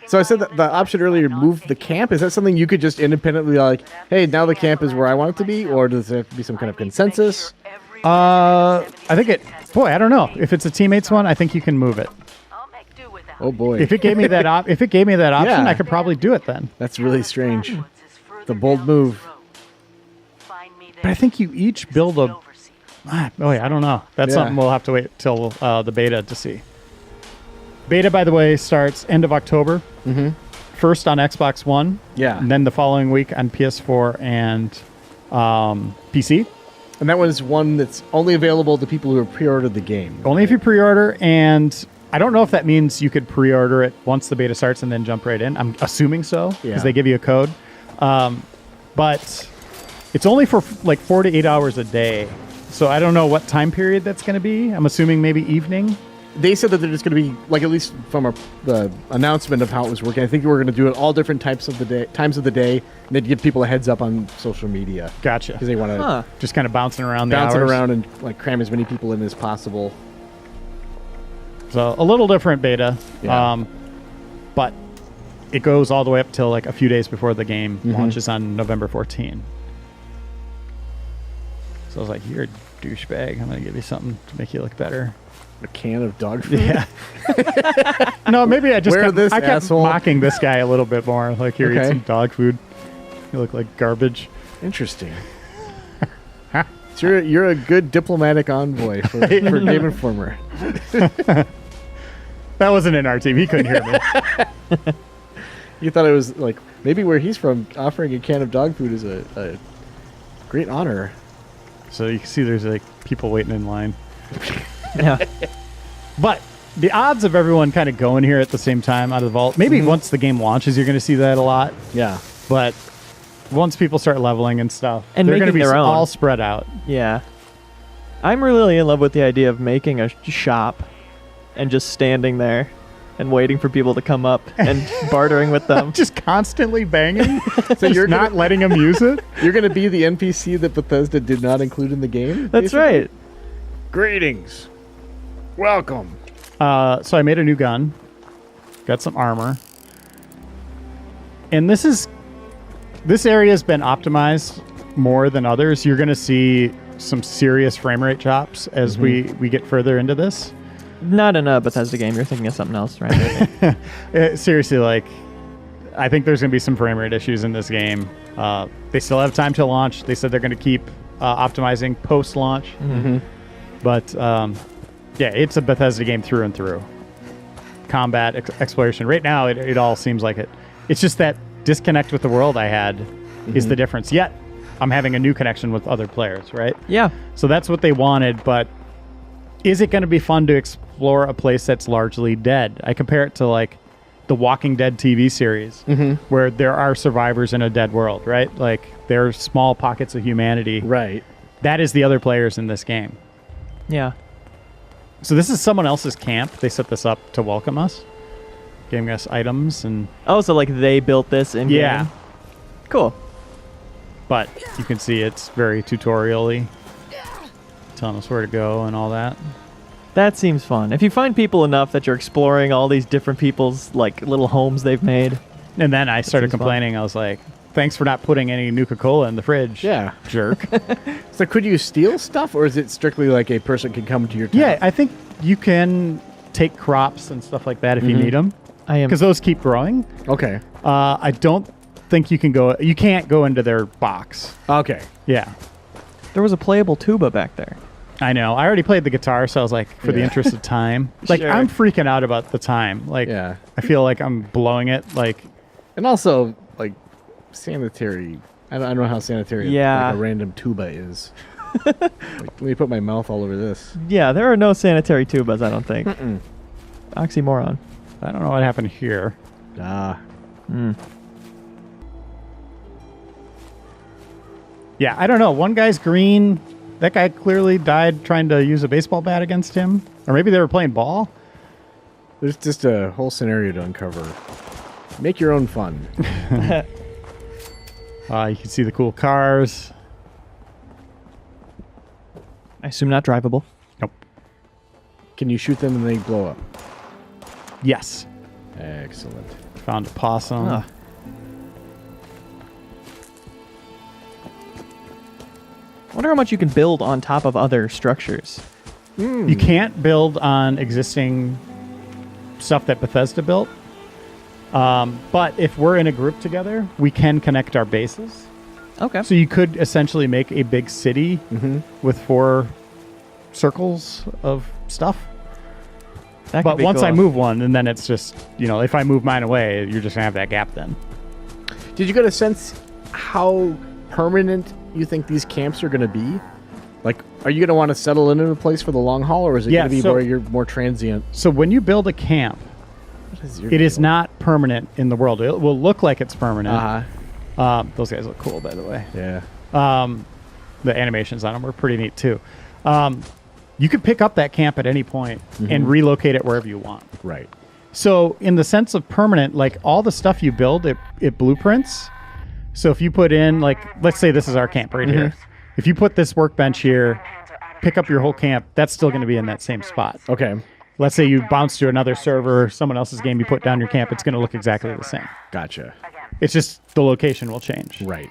B: So I said that the option earlier, move the camp. Is that something you could just independently like, hey, now the camp is where I want it to be, or does there have to be some kind of consensus?
A: I think it. Boy, I don't know. If it's a teammates one, I think you can move it.
E: I'll make do without
B: Oh boy,
A: If it gave me that if it gave me that option,
B: Yeah.
A: I could probably do it then.
B: that's really strange. The bold move.
A: But I think you each build a. Oh yeah, I don't know. That's
B: Yeah.
A: something we'll have to wait till the beta to see. Beta, by the way, starts end of October. Mm-hmm. First on Xbox One.
B: Yeah.
A: And then the following week on PS4 and PC.
B: And that was one that's only available to people who have pre-ordered the game.
A: Only if you pre-order, and I don't know if that means you could pre-order it once the beta starts and then jump right in. I'm assuming so because
B: Yeah.
A: they give you a code. But it's only for like 4 to 8 hours a day. So I don't know what time period that's going to be. I'm assuming maybe evening.
B: They said that they're just going to be like, at least from the announcement of how it was working. I think we're going to do it all different times of the day, and they'd give people a heads up on social media
A: Gotcha.
B: because they want to
C: Huh.
A: Just kind of bouncing around the
B: bounce it
A: hours.
B: around and like cram as many people in as possible.
A: So a little different beta.
B: Yeah.
A: But it goes all the way up till like a few days before the game
B: Mm-hmm.
A: launches on November 14. So I was like, you're a douchebag. I'm going to give you something to make you look better.
B: A can of dog food.
A: Yeah. No, maybe I just
B: Wear
A: kept,
B: this,
A: I kept
B: asshole.
A: mocking this guy a little bit more. Like, here, eat
B: Okay.
A: some dog food. You look like garbage.
B: Interesting. So you're a good diplomatic envoy for Game Informer.
A: That wasn't in our team. He couldn't hear me.
B: You thought it was like maybe where he's from, offering a can of dog food is a great honor.
A: So you can see there's like people waiting in line.
C: Yeah.
A: But the odds of everyone kind of going here at the same time out of the vault, maybe once the game launches, you're going to see that a lot.
B: Yeah.
A: But once people start leveling and stuff,
C: And
A: they're going to
C: making
A: be
C: their own.
A: all spread out.
C: Yeah. I'm really in love with the idea of making a shop and just standing there and waiting for people to come up and bartering with them.
A: Just constantly banging.
B: So you're
A: not letting them use it.
B: You're going to be the NPC that Bethesda did not include in the game?
C: That's
B: basically?
C: right.
B: Greetings. Welcome.
A: So I made a new gun. Got some armor. And this area has been optimized more than others. You're going to see some serious frame rate drops as we get further into this.
C: Not in a Bethesda game. You're thinking of something else, right?
A: Seriously, like, I think there's going to be some frame rate issues in this game. They still have time to launch. They said they're going to keep optimizing post-launch. But, yeah, it's a Bethesda game through and through. Combat, exploration. Right now, it all seems like it. It's just that disconnect with the world I had is the difference. Yet, I'm having a new connection with other players, right?
C: Yeah.
A: So that's what they wanted, but is it going to be fun to explore a place that's largely dead? I compare it to like the Walking Dead TV series, where there are survivors in a dead world, right? Like there are small pockets of humanity.
B: Right.
A: That is the other players in this game.
C: Yeah.
A: So this is someone else's camp. They set this up to welcome us, giving us items and
C: Oh, so like they built this in
A: Yeah.
C: game? Cool.
A: but you can see it's very tutorial-y, telling us where to go and all that.
C: That seems fun. If you find people enough that you're exploring all these different people's like little homes they've made.
A: And then I started
C: seems fun.
A: complaining. I was like, thanks for not putting any Nuka-Cola in the fridge.
B: Yeah.
A: Jerk.
B: So could you steal stuff, or is it strictly like a person can come to your town?
A: Yeah, I think you can take crops and stuff like that if you need them.
C: I am.
A: Because those keep growing.
B: Okay.
A: I don't think you can go. You can't go into their box.
B: Okay.
A: Yeah,
C: There was a playable tuba back there.
A: I know. I already played the guitar, so I was like, for the
B: Yeah.
A: interest of time, like
C: Sure.
A: I'm freaking out about the time. Like,
B: Yeah.
A: I feel like I'm blowing it. Like,
B: And also, like, sanitary. I don't know how sanitary
C: Yeah.
B: like a random tuba is. Like, let me put my mouth all over this.
C: Yeah, there are no sanitary tubas, I don't think. Oxymoron.
A: I don't know what happened here.
B: Ah.
A: Yeah, I don't know. One guy's green. That guy clearly died trying to use a baseball bat against him, or maybe they were playing ball.
B: There's just a whole scenario to uncover. Make your own fun.
A: You can see the cool cars.
C: I assume not drivable.
A: Nope.
B: Can you shoot them and they blow up?
A: Yes.
B: Excellent.
A: Found a possum.
C: Ah. I wonder how much you can build on top of other structures.
A: You can't build on existing stuff that Bethesda built. But if we're in a group together, we can connect our bases.
C: Okay.
A: So you could essentially make a big city with 4 circles of stuff.
C: That could
A: But
C: be
A: once I
C: cool.
A: move one, and then it's just, if I move mine away, you're just going to have that gap then.
B: Did you get a sense how permanent you think these camps are going to be? Like, are you going to want to settle into a place for the long haul, or is it
A: Yeah,
B: going to be
A: so-
B: where you're more transient?
A: So when you build a camp,
B: What is your
A: it is
B: deal?
A: not permanent in the world. It will look like it's permanent.
B: Uh-huh.
A: Those guys look cool, by the way.
B: Yeah.
A: The animations on them were pretty neat, too. You could pick up that camp at any point and relocate it wherever you want.
B: Right.
A: So in the sense of permanent, like all the stuff you build, it blueprints. So if you put in, like, let's say this is our camp right here. If you put this workbench here, pick up your whole camp, that's still going to be in that same spot.
B: Okay.
A: Let's say you bounce to another server, someone else's game, you put down your camp, it's going to look exactly the same.
B: Gotcha.
A: It's just the location will change.
B: Right.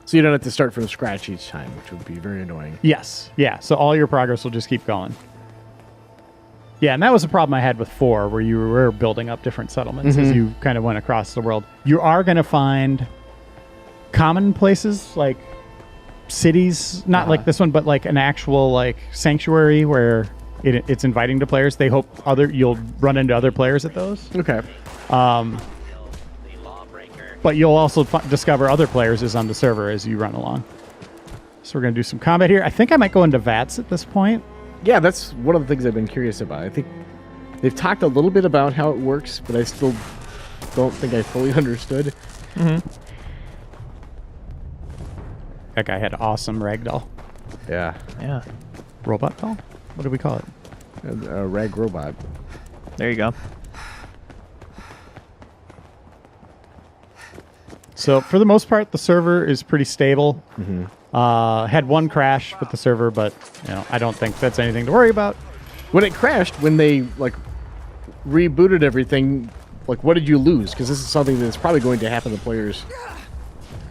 B: So you don't have to start from scratch each time, which would be very annoying.
A: Yes. Yeah. So all your progress will just keep going. Yeah, and that was a problem I had with 4, where you were building up different settlements as you kind of went across the world. You are going to find common places, like cities, not like this one, but like an actual like sanctuary where it's inviting to players. They hope you'll run into other players at those.
B: Okay.
A: But you'll also discover other players is on the server as you run along. So we're going to do some combat here. I think I might go into VATS at this point.
B: Yeah, that's one of the things I've been curious about. I think they've talked a little bit about how it works, but I still don't think I fully understood.
A: That guy had awesome ragdoll.
B: Yeah.
C: Yeah.
A: Robot doll? What do we call it?
B: A rag robot.
C: There you go.
A: So for the most part, the server is pretty stable. Had one crash with the server, but I don't think that's anything to worry about.
B: When it crashed, when they like rebooted everything, like what did you lose? Because this is something that's probably going to happen to players.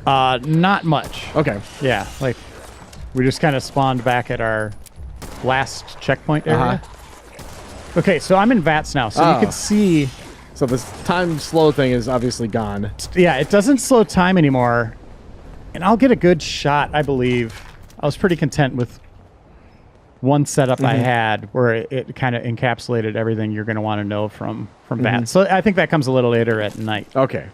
A: Not much.
B: Okay.
A: Yeah, like we just kind of spawned back at our last checkpoint area. Okay, so I'm in VATS now, so you can see.
B: So this time slow thing is obviously gone.
A: Yeah, it doesn't slow time anymore, and I'll get a good shot. I believe I was pretty content with one setup I had where it kind of encapsulated everything you're going to want to know from VATS. So I think that comes a little later at night.
B: Okay.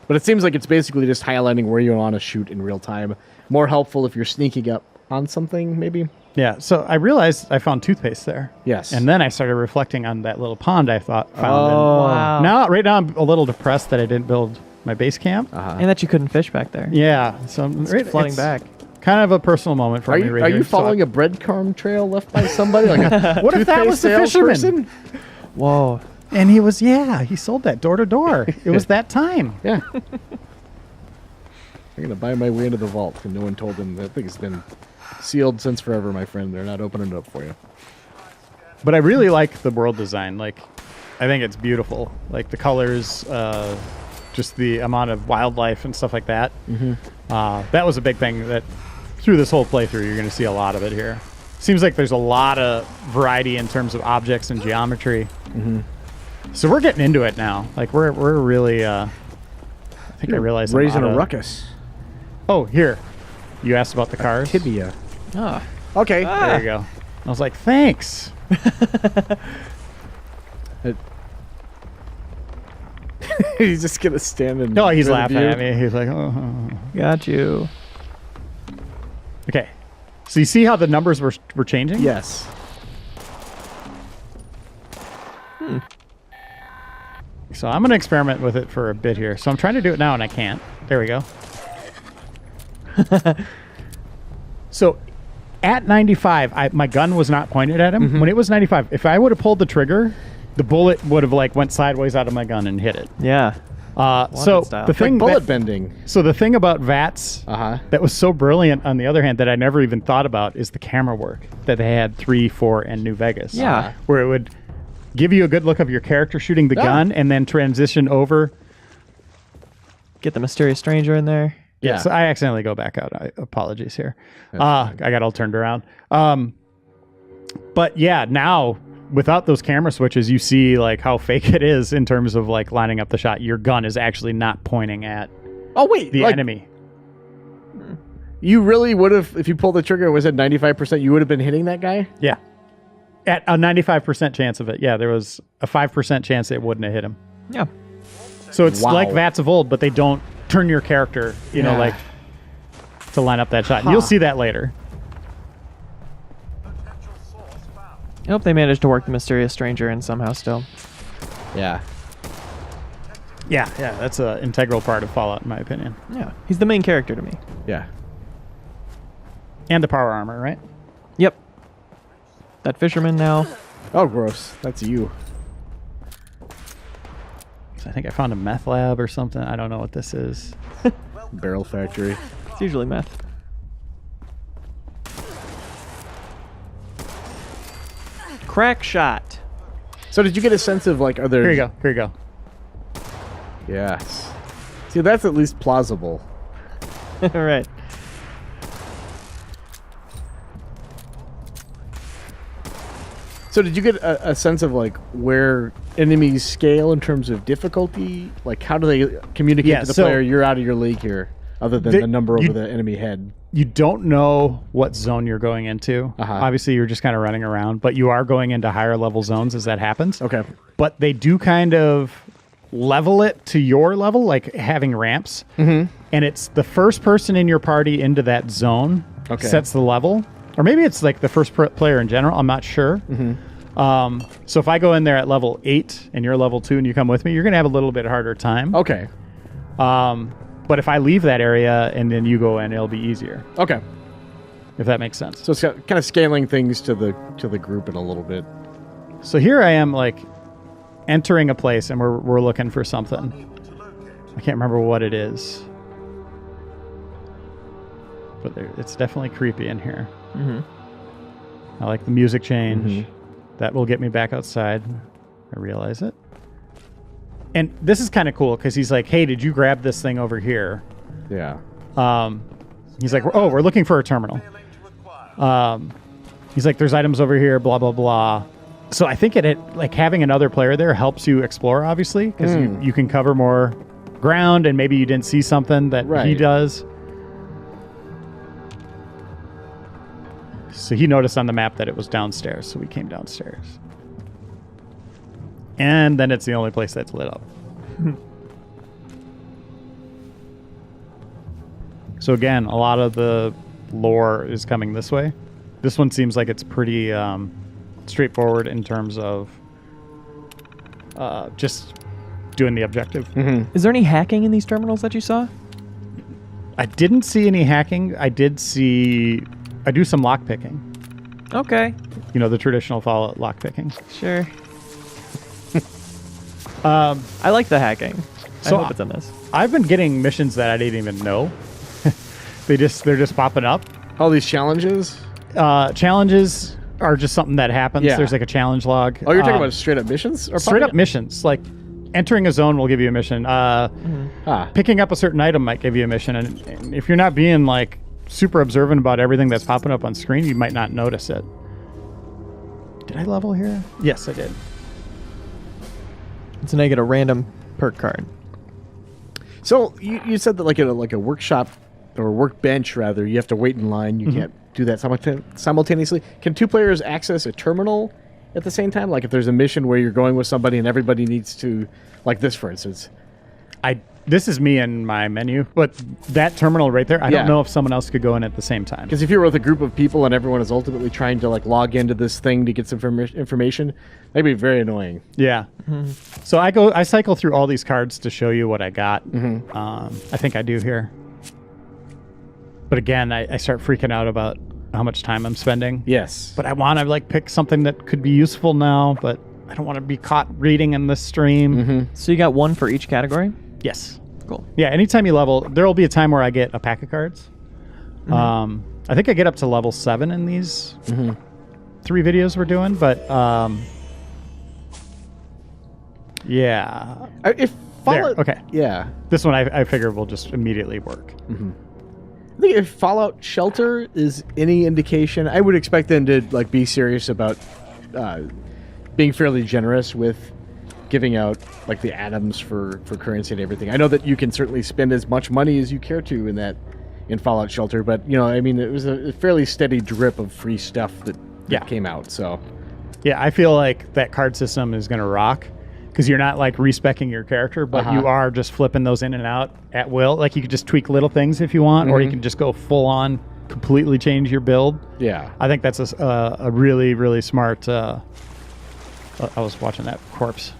B: But it seems like it's basically just highlighting where you want to shoot in real time. More helpful if you're sneaking up on something, maybe?
A: Yeah, so I realized I found toothpaste there.
B: Yes.
A: And then I started reflecting on that little pond I found.
C: Wow.
A: Right now I'm a little depressed that I didn't build my base camp.
C: And that you couldn't fish back there.
A: Yeah, so I'm
C: Flooding back.
A: Kind of a personal moment for
B: Are
A: me.
B: you,
A: right
B: are
A: here.
B: you following a breadcrumb trail left by somebody? Like a
A: What if that was the fisherman?
B: salesperson?
C: Whoa.
A: And he sold that door to door. It was that time.
B: Yeah. I'm going to buy my way into the vault, and no one told them that thing's been sealed since forever, my friend. They're not opening it up for you.
A: But I really like the world design. Like, I think it's beautiful. Like the colors, just the amount of wildlife and stuff like that. That was a big thing that through this whole playthrough, you're going to see a lot of it here. Seems like there's a lot of variety in terms of objects and geometry. So we're getting into it now. Like we're really. I think I realized
B: raising a ruckus.
A: Oh, here. You asked about the cars.
B: Tibia.
C: Ah.
B: Okay.
A: There you go. I was like, thanks.
B: He's just gonna stand and.
A: No, he's laughing at me. He's like, oh.
C: Got you.
A: Okay. So you see how the numbers were changing?
B: Yes.
A: So I'm going to experiment with it for a bit here. So I'm trying to do it now and I can't. There we go. So at 95, my gun was not pointed at him. When it was 95, if I would have pulled the trigger, the bullet would have like went sideways out of my gun and hit it.
C: Yeah.
A: So
C: style.
A: the thing
B: Like bullet
A: that-
B: bending.
A: So the thing about VATS that was so brilliant, on the other hand, that I never even thought about is the camera work that they had 3, 4, and New Vegas.
C: Yeah.
A: Where it would give you a good look of your character shooting the gun and then transition over.
C: Get the mysterious stranger in there.
A: Yeah. So I accidentally go back out. Apologies here. I got all turned around. But yeah, now without those camera switches, you see like how fake it is in terms of like lining up the shot. Your gun is actually not pointing at the enemy.
B: You really would have, if you pulled the trigger, was at 95%, you would have been hitting that guy?
A: Yeah. At a 95% chance of it. Yeah, there was a 5% chance it wouldn't have hit him.
C: Yeah.
A: So it's like VATS of old, but they don't turn your character, you know, like to line up that shot. And you'll see that later.
C: I hope they managed to work the mysterious stranger in somehow still.
B: Yeah.
A: Yeah, that's an integral part of Fallout, in my opinion.
C: Yeah. He's the main character to me.
B: Yeah.
A: And the power armor, right?
C: Yep. That fisherman now.
B: Oh, gross. That's you.
A: So I think I found a meth lab or something. I don't know what this is.
B: Barrel factory.
C: It's usually meth. Crack shot.
B: So did you get a sense of like, are there...
A: Here you go. Here you go.
B: Yes. See, that's at least plausible.
C: All right.
B: So did you get a sense of like where enemies scale in terms of difficulty? Like how do they communicate to the player, you're out of your league here, other than the number over the enemy head?
A: You don't know what zone you're going into. Obviously, you're just kind of running around, but you are going into higher level zones as that happens.
B: Okay.
A: But they do kind of level it to your level, like having ramps. And it's the first person in your party into that zone sets the level. Or maybe it's like the first player in general. I'm not sure. So if I go in there at level 8 and you're level 2 and you come with me, you're going to have a little bit harder time.
B: Okay.
A: But if I leave that area and then you go in, it'll be easier.
B: Okay.
A: If that makes sense.
B: So it's kind of scaling things to the group in a little bit.
A: So here I am, like entering a place, and we're looking for something. I can't remember what it is, but it's definitely creepy in here. I like the music change. That will get me back outside. I realize it. And this is kind of cool because he's like, "Hey, did you grab this thing over here?"
B: Yeah.
A: He's like, "Oh, we're looking for a terminal." He's like, "There's items over here, blah blah blah." So I think it like having another player there helps you explore, obviously, because you can cover more ground, and maybe you didn't see something that he does. So he noticed on the map that it was downstairs, so we came downstairs. And then it's the only place that's lit up. So again, a lot of the lore is coming this way. This one seems like it's pretty straightforward in terms of just doing the objective.
C: Is there any hacking in these terminals that you saw?
A: I didn't see any hacking. I do some lockpicking.
C: Okay.
A: You know, the traditional Fallout lockpicking.
C: Sure. I like the hacking.
A: So
C: I hope it's in this.
A: I've been getting missions that I didn't even know. They're just popping up.
B: All these challenges?
A: Challenges are just something that happens.
B: Yeah.
A: There's like a challenge log.
B: Oh, you're talking about straight up missions? Or
A: straight up missions. Like entering a zone will give you a mission. Picking up a certain item might give you a mission, and if you're not being like super observant about everything that's popping up on screen, you might not notice it. Did I level here? Yes, I did.
C: So now you get a random perk card.
B: So you said that like a workshop or workbench rather, you have to wait in line. You can't do that simultaneously. Can two players access a terminal at the same time? Like if there's a mission where you're going with somebody and everybody needs to, like this for instance.
A: This is me in my menu, but that terminal right there, I don't know if someone else could go in at the same time.
B: Because if you're with a group of people and everyone is ultimately trying to like log into this thing to get some information, that'd be very annoying.
A: Yeah. So I cycle through all these cards to show you what I got. I think I do here. But again, I start freaking out about how much time I'm spending.
B: Yes.
A: But I want to like pick something that could be useful now, but I don't want to be caught reading in this stream.
C: So you got one for each category?
A: Yes.
C: Cool.
A: Yeah, anytime you level, there will be a time where I get a pack of cards. I think I get up to level 7 in these 3 videos we're doing, but yeah.
B: If Fallout,
A: okay.
B: Yeah.
A: This one I figure will just immediately work.
B: I think if Fallout Shelter is any indication, I would expect them to like be serious about being fairly generous with giving out like the atoms for currency and everything. I know that you can certainly spend as much money as you care to in Fallout Shelter, but you know, I mean, it was a fairly steady drip of free stuff that came out. So
A: yeah, I feel like that card system is going to rock because you're not like respecing your character, but you are just flipping those in and out at will. Like you could just tweak little things if you want, or you can just go full on, completely change your build.
B: Yeah,
A: I think that's a really, really smart. I was watching that corpse.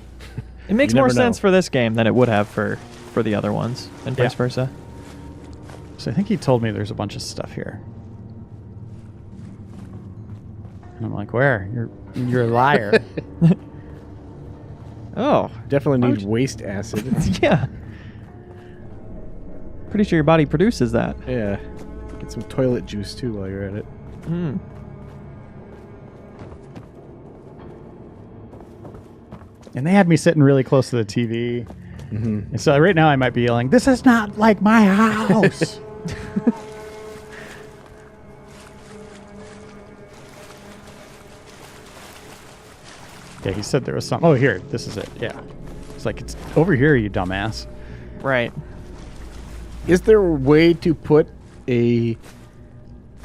C: It makes more sense for this game than it would have for the other ones, and vice versa.
A: So I think he told me there's a bunch of stuff here. And I'm like, where? You're a liar.
C: Oh.
B: definitely need waste acid.
C: Yeah. Pretty sure your body produces that.
B: Yeah. Get some toilet juice too while you're at it.
A: And they had me sitting really close to the TV. And so right now I might be yelling, "This is not like my house." Yeah, he said there was something. Oh, here, this is it. Yeah. It's like, it's over here, you dumbass.
C: Right.
B: Is there a way to put a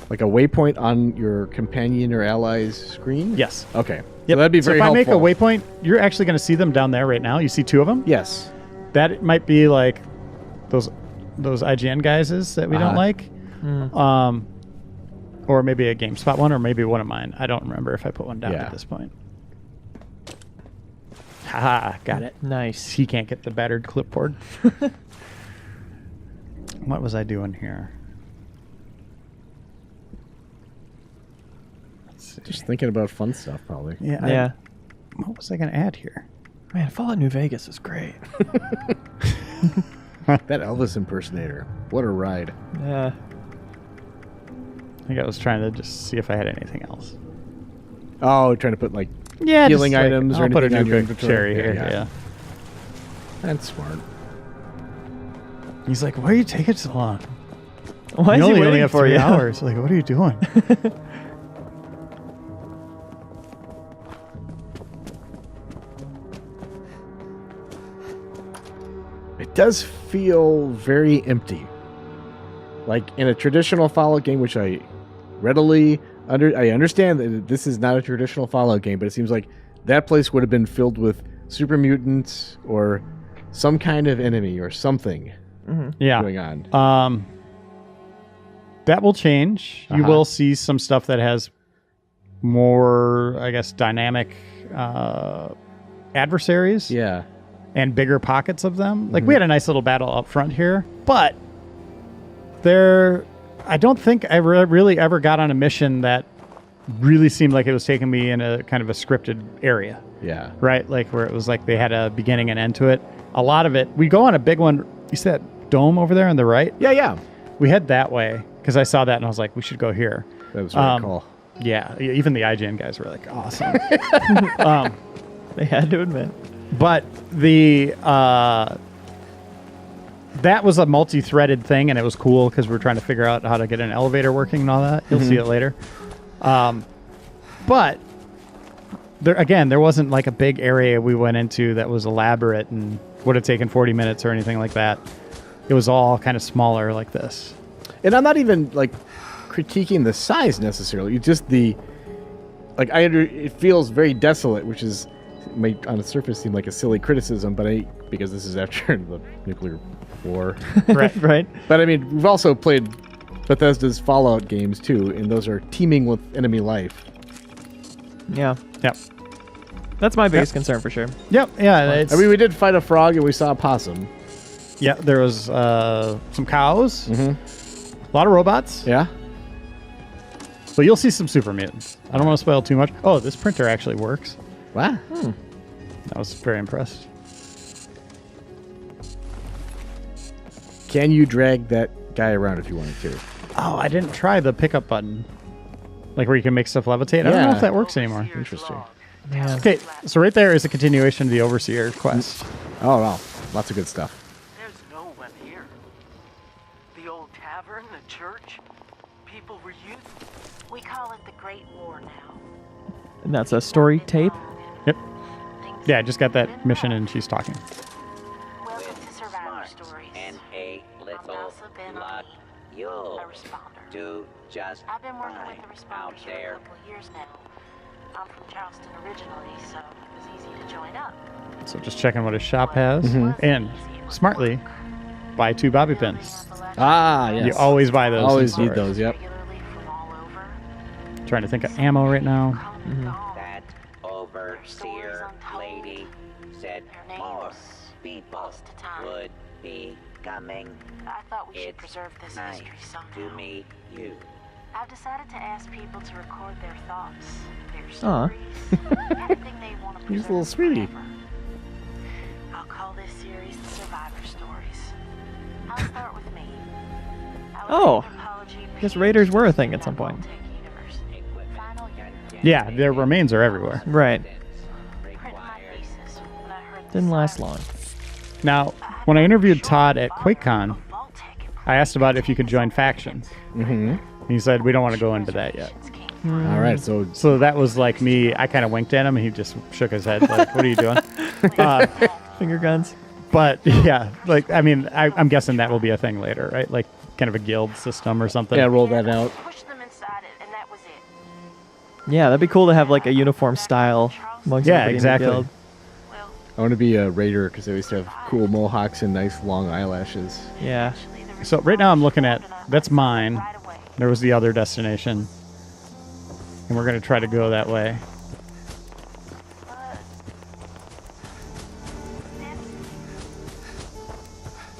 B: waypoint on your companion or ally's screen?
A: Yes.
B: Okay.
A: Yep.
B: So that'd be
A: so
B: very
A: if
B: helpful.
A: I make a waypoint, you're actually going to see them down there right now. You see 2 of them?
B: Yes.
A: That might be like those IGN guys that we don't like. Or maybe a GameSpot one, or maybe one of mine. I don't remember if I put one down at this point. Haha, got it.
C: Nice.
A: He can't get the battered clipboard. What was I doing here? Let's see.
B: Just thinking about fun stuff, probably.
A: Yeah. What was I going to add here?
C: Man, Fallout New Vegas is great.
B: That Elvis impersonator. What a ride.
C: Yeah.
A: I think I was trying to just see if I had anything else.
B: Oh, trying to put like
A: Yeah,
B: healing
A: just, like,
B: items or
A: I'll put a
B: anything on
A: new
B: your
A: big
B: inventory.
A: cherry here. Yeah.
B: That's smart.
A: He's like, "Why are you taking so long?
C: Why
A: You
C: is he
A: only
C: waiting
A: have
C: for
A: 3
C: you?
A: hours. Like, what are you doing?"
B: It does feel very empty. Like in a traditional Fallout game, which I readily I understand that this is not a traditional Fallout game, but it seems like that place would have been filled with super mutants or some kind of enemy or something going on.
A: That will change. You will see some stuff that has more, I guess, dynamic adversaries.
B: Yeah.
A: And bigger pockets of them. Like, we had a nice little battle up front here, but I don't think I really ever got on a mission that really seemed like it was taking me in a kind of a scripted area.
B: Yeah.
A: Right? Like, where it was like they had a beginning and end to it. A lot of it, we go on a big one. You see that dome over there on the right?
B: Yeah.
A: We head that way because I saw that and I was like, we should go here.
B: That was really cool.
A: Yeah. Even the IGN guys were like, awesome.
C: They had to admit.
A: But the that was a multi-threaded thing, and it was cool because we were trying to figure out how to get an elevator working and all that. You'll see it later. But there wasn't like a big area we went into that was elaborate and would have taken 40 minutes or anything like that. It was all kind of smaller like this.
B: And I'm not even like critiquing the size necessarily. It's just the it feels very desolate, which is might on the surface seem like a silly criticism, but because this is after the nuclear war.
A: Right.
C: Right.
B: But I mean, we've also played Bethesda's Fallout games too, and those are teeming with enemy life.
C: Yeah.
A: Yep.
C: That's my biggest concern for sure.
A: Yep. Yeah. It's,
B: I mean, we did fight a frog and we saw a possum.
A: yeah. There was some cows. A lot of robots.
B: Yeah.
A: But you'll see some super mutants. I don't want to spoil too much. Oh, this printer actually works.
B: Wow.
A: I was very impressed.
B: Can you drag that guy around if you wanted to?
A: Oh, I didn't try the pickup button. Like where you can make stuff levitate. I don't know
B: Yeah.
A: if that works anymore.
B: Interesting.
C: Man.
A: Okay, so right there is a continuation of the Overseer quest.
B: Oh, wow. Lots of good stuff.
E: There's no one here. The old tavern, the church, people were used. We call it the Great War now.
C: And that's a story tape.
A: Yep. Yeah, I just got that mission and she's talking.
E: Welcome to Survivor Stories.
F: And a little
E: Nasa Ben
F: luck,
E: Ali,
F: you'll
E: a responder.
F: do just
E: I've been working with
F: fine
E: the
F: out
E: responders for a
F: there.
E: couple of years now. I'm from Charleston originally, so it was easy to join up.
A: So just checking what his shop has. And smartly, buy 2 bobby pins.
B: Ah, yes.
A: You always buy those. in
B: Always need
A: stores.
B: those, yep.
E: Regularly from all over.
A: Trying to think of ammo right now.
F: That overseer lady said
E: Their
F: more
E: names
F: people
E: lost to time.
F: would be coming.
E: I thought we should
F: It's
E: preserve this
F: nice
E: history
F: to
E: somehow.
F: meet you.
E: I've decided to ask people to record their thoughts, their
C: Aw.
E: stories, anything they want to
B: He's
E: preserve
B: a little sweetie.
E: forever. I'll call this series the Survivor Stories. I'll start with me. I was
C: Oh.
E: an anthropology
C: Guess
E: PhD
C: raiders were a thing at
E: at
C: some point.
E: Tech University. Final year.
A: Yeah, their remains are everywhere.
C: Right.
E: Written my thesis when I heard the
C: Didn't last
E: sirens.
C: long.
A: Now, when I interviewed Todd at QuakeCon,
E: Vault Tech
A: I asked about if you could join factions.
B: Mm-hmm.
A: He said, we don't want to go into that yet.
B: All right, so
A: So that was like me. I kind of winked at him and he just shook his head like, what are you doing?
C: Finger guns.
A: But yeah, like, I mean, I'm guessing that will be a thing later, right? Like kind of a guild system or something.
B: yeah, roll that out.
E: Pushed them inside it, and that was it.
C: Yeah, that'd be cool to have like a uniform style amongst
A: Yeah,
C: everybody in the
A: exactly.
C: guild.
E: Well,
B: I want to be a raider because they used to have cool mohawks and nice long eyelashes.
C: Yeah.
E: actually, the
A: So right now I'm looking at, that's mine.
E: right away.
A: There was the other destination. And we're going to try to go that way.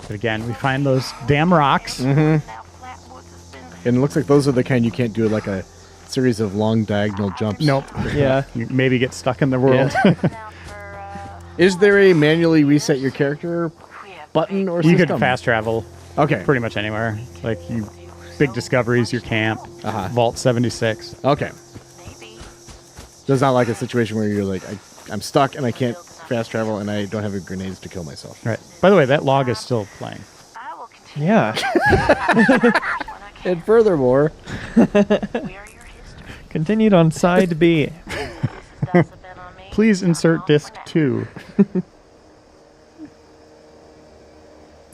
A: But again, we find those damn rocks.
E: Now Flatwoods has been
B: And it looks like those are the kind you can't do like a series of long diagonal jumps.
A: Nope.
C: Yeah.
A: You maybe get stuck in the world.
E: now for
B: Is there a manually reset your character
E: we have
B: button or
A: You
B: system?
A: could fast travel
B: Okay.
A: pretty much anywhere. Like you, big discoveries, your camp,
B: Uh-huh.
A: Vault 76.
B: Okay.
E: maybe
B: So it's not like a situation where you're like, I'm stuck and I can't fast travel and I don't have any grenades to kill myself.
A: Right. By the way, that log is still playing.
E: I will continue
C: Yeah.
E: when I can.
B: And furthermore,
E: We are your history.
C: Continued on side B.
E: This is Dasa Ben on me.
A: Please insert disc 2.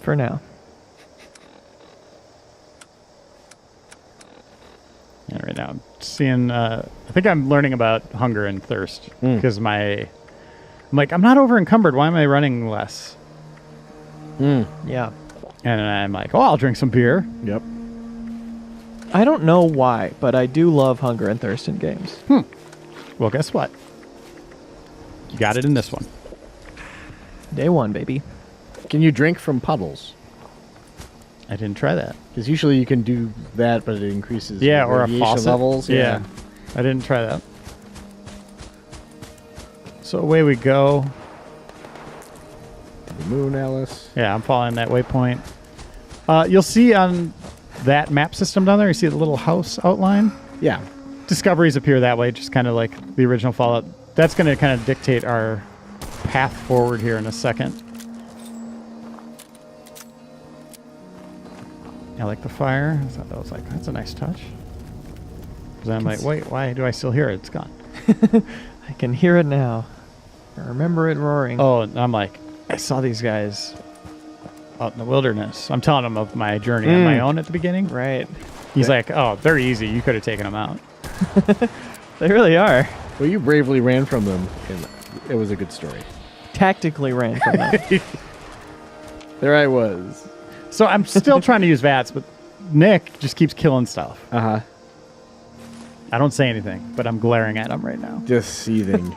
C: For now.
A: Yeah, right now I'm seeing. I think I'm learning about hunger and thirst because I'm like, I'm not over encumbered. Why am I running less?
C: Yeah.
A: And I'm like, oh, I'll drink some beer.
B: yep.
C: I don't know why, but I do love hunger and thirst in games.
A: Well, guess what? You got it in this one.
C: Day one, baby.
B: Can you drink from puddles?
A: I didn't try that.
B: Because usually you can do that, but it increases
A: Yeah, or a
B: radiation
A: faucet.
B: levels.
A: Yeah. I didn't try that. So away we go.
B: The moon, Alice.
A: Yeah, I'm following that waypoint. You'll see on that map system down there, you see the little house outline?
B: Yeah.
A: Discoveries appear that way, just kind of like the original Fallout. That's going to kind of dictate our path forward here in a second. I like the fire. I thought that was like, that's a nice touch. Then I'm like, wait, why do I still hear it? It's gone.
C: I can hear it now. I remember it roaring.
A: Oh, and I'm like, I saw these guys out in the wilderness. I'm telling him of my journey on my own at the beginning.
C: Right.
A: He's like, oh, they're easy. You could have taken them out.
C: They really are.
B: Well, you bravely ran from them, and it was a good story.
C: Tactically ran from them.
B: There I was.
A: So I'm still trying to use VATS, but Nick just keeps killing stuff.
B: Uh-huh.
A: I don't say anything, but I'm glaring at him right now.
B: Just seething.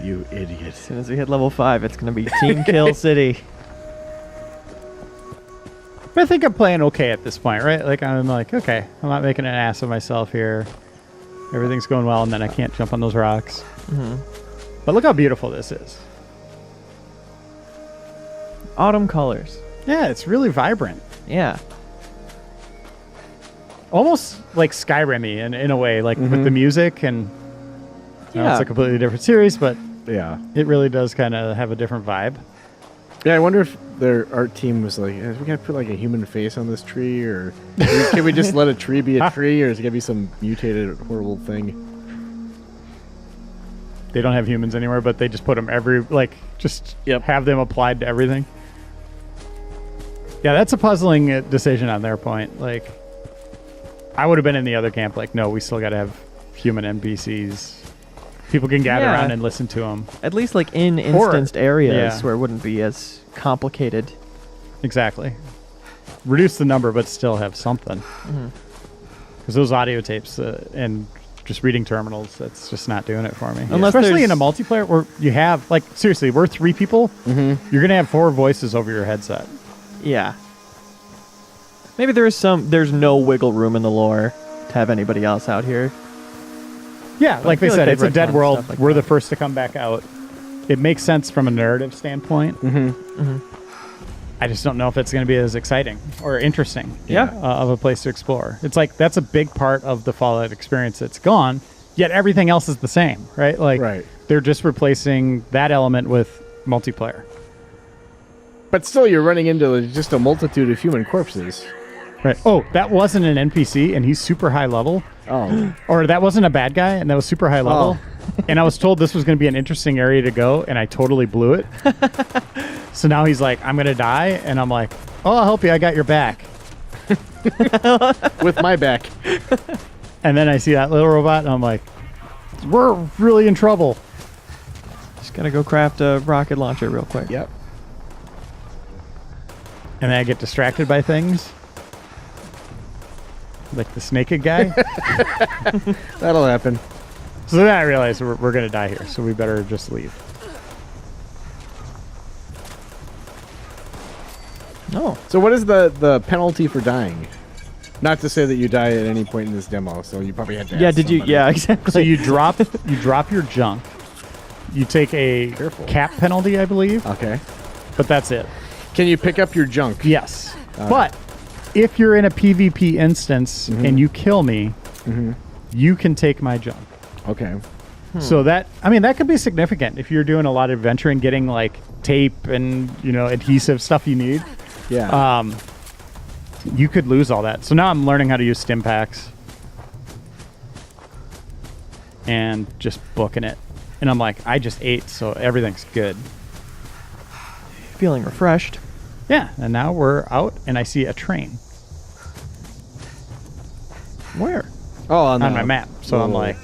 B: You idiot.
C: As soon as we hit level 5, it's going to be Team Kill City.
A: But I think I'm playing okay at this point, right? Like, I'm like, okay, I'm not making an ass of myself here. Everything's going well, and then I can't jump on those rocks.
C: Mm-hmm.
A: But look how beautiful this is.
C: Autumn colors.
A: Yeah, it's really vibrant.
C: Yeah.
A: Almost like Skyrim-y in a way, like with the music. And you know, it's
C: Yeah.
A: a completely different series, but
B: Yeah.
A: it really does kind of have a different vibe.
B: Yeah, I wonder if their art team was like, we gotta put like a human face on this tree, or can we just let a tree be a tree, or is it gonna be some mutated horrible thing?
A: They don't have humans anywhere, but they just put them just have them applied to everything. Yeah, that's a puzzling decision on their point. Like, I would have been in the other camp, like, no, we still got to have human NPCs. People can gather around and listen to them.
C: At least like in instanced areas
A: yeah.
C: where it wouldn't be as complicated.
A: Exactly. Reduce the number, but still have something. Because those audio tapes and just reading terminals, that's just not doing it for me.
C: Unless
A: Especially in a
C: there's-
A: multiplayer where you have, like, seriously, we're 3 people. You're going to have 4 voices over your headset.
C: Yeah. Maybe there's no wiggle room in the lore to have anybody else out here.
A: Yeah, like they
C: feel like
A: said,
C: they've
A: it's a dead
C: retconned
A: world.
C: stuff like
A: We're
C: that.
A: the first to come back out. It makes sense from a narrative standpoint. I just don't know if it's going to be as exciting or interesting of a place to explore. It's like that's a big part of the Fallout experience that's gone, yet everything else is the same, right? Like they're just replacing that element with multiplayer.
B: But still, you're running into just a multitude of human corpses.
A: Right. Oh, that wasn't an NPC, and he's super high level.
B: Oh.
A: Or that wasn't a bad guy, and that was super high level. And I was told this was going to be an interesting area to go, and I totally blew it. So now he's like, I'm going to die. And I'm like, oh, I'll help you. I got your back.
B: With my back.
A: And then I see that little robot, and I'm like, we're really in trouble.
C: Just gotta go craft a rocket launcher real quick.
B: Yep.
A: And then I get distracted by things. Like the naked guy.
B: That'll happen.
A: So then I realized we're going to die here, so we better just leave.
C: Oh.
B: So what is the penalty for dying? Not to say that you die at any point in this demo, so you probably had to
C: Yeah,
B: ask
C: did you?
B: somebody.
C: Yeah, exactly.
A: So you drop your junk. You take a cap penalty, I believe,
B: Okay.
A: but that's it.
B: Can you pick up your junk?
A: Yes. But if you're in a PvP instance and you kill me, you can take my junk.
B: Okay.
A: So that could be significant if you're doing a lot of adventuring, getting like tape and adhesive stuff you need.
B: Yeah.
A: You could lose all that. So now I'm learning how to use stim packs and just booking it. And I'm like, I just ate, so everything's good.
C: Feeling refreshed.
A: Yeah, and now we're out, and I see a train.
C: Where?
B: Oh, on
A: my map. So I'm like,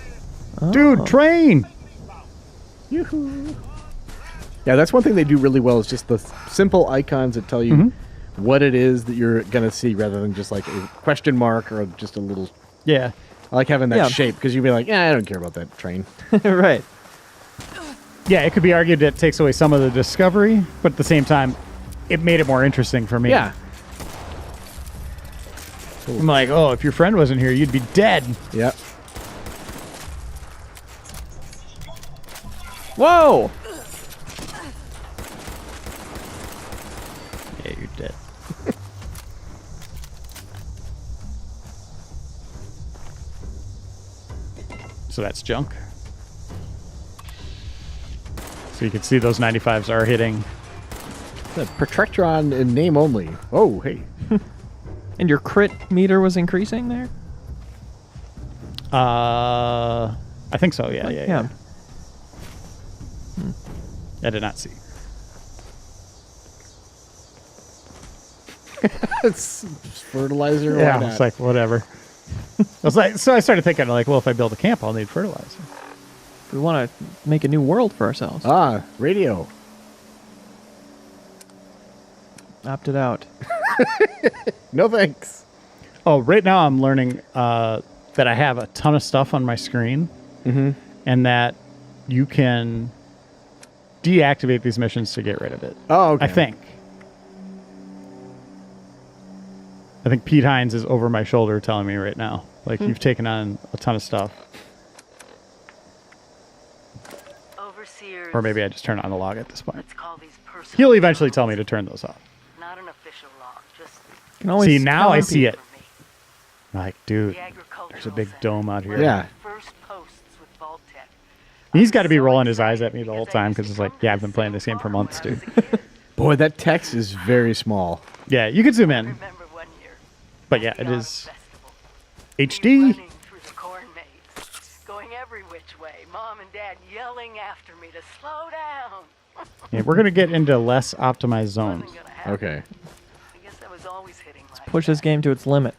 C: Oh.
A: dude, train!
B: Yoo-hoo. Yeah, that's one thing they do really well is just the simple icons that tell you what it is that you're going to see rather than just like a question mark or just a little...
A: Yeah.
B: I like having that
C: Yeah.
B: shape because you'd be like, I don't care about that train.
C: Right.
A: Yeah, it could be argued that it takes away some of the discovery, but at the same time, it made it more interesting for me.
B: Yeah.
A: I'm like, oh, if your friend wasn't here, you'd be dead.
B: Yep.
C: Whoa!
A: Yeah, you're dead. So that's junk. So you can see those 95s are hitting.
B: The Protractron in name only. Oh, hey.
C: And your crit meter was increasing there?
A: I think so. Yeah.
C: Yeah.
A: I did not see.
B: It's fertilizer.
A: Yeah,
B: Why not?
A: it's like whatever. So I started thinking like, well, if I build a camp, I'll need fertilizer.
C: We want to make a new world for ourselves.
B: Radio.
C: Opted out.
B: No thanks.
A: Oh, right now I'm learning that I have a ton of stuff on my screen, and that you can deactivate these missions to get rid of it.
B: Oh, okay.
A: I think Pete Hines is over my shoulder telling me right now, like, you've taken on a ton of stuff.
E: Overseers.
A: Or maybe I just turn on the log at this point.
E: Let's call these personal
A: He'll eventually tell me to turn those off.
E: Not an official log, just
C: Can always
A: See, now I
C: copy.
A: see it.
E: for me.
A: Like, dude,
E: The agricultural
A: there's a big
E: center.
A: dome out here.
B: Yeah.
E: First posts with Vault-Tec.
A: He's got to be rolling his eyes at me the whole time because it's like, yeah, I've been playing this game for months, dude.
B: Boy, that text is very small.
A: Yeah, you can zoom in,
E: Remember one year.
A: but yeah,
E: at the
A: it
E: autumn
A: is
E: festival.
A: HD.
E: Running through the corn maze, going every which way. Mom and Dad yelling after me to slow down.
A: Yeah, we're gonna get into less optimized zones.
E: Wasn't gonna happen.
B: Okay.
E: I guess I was always hitting like
C: Push this game to its limit.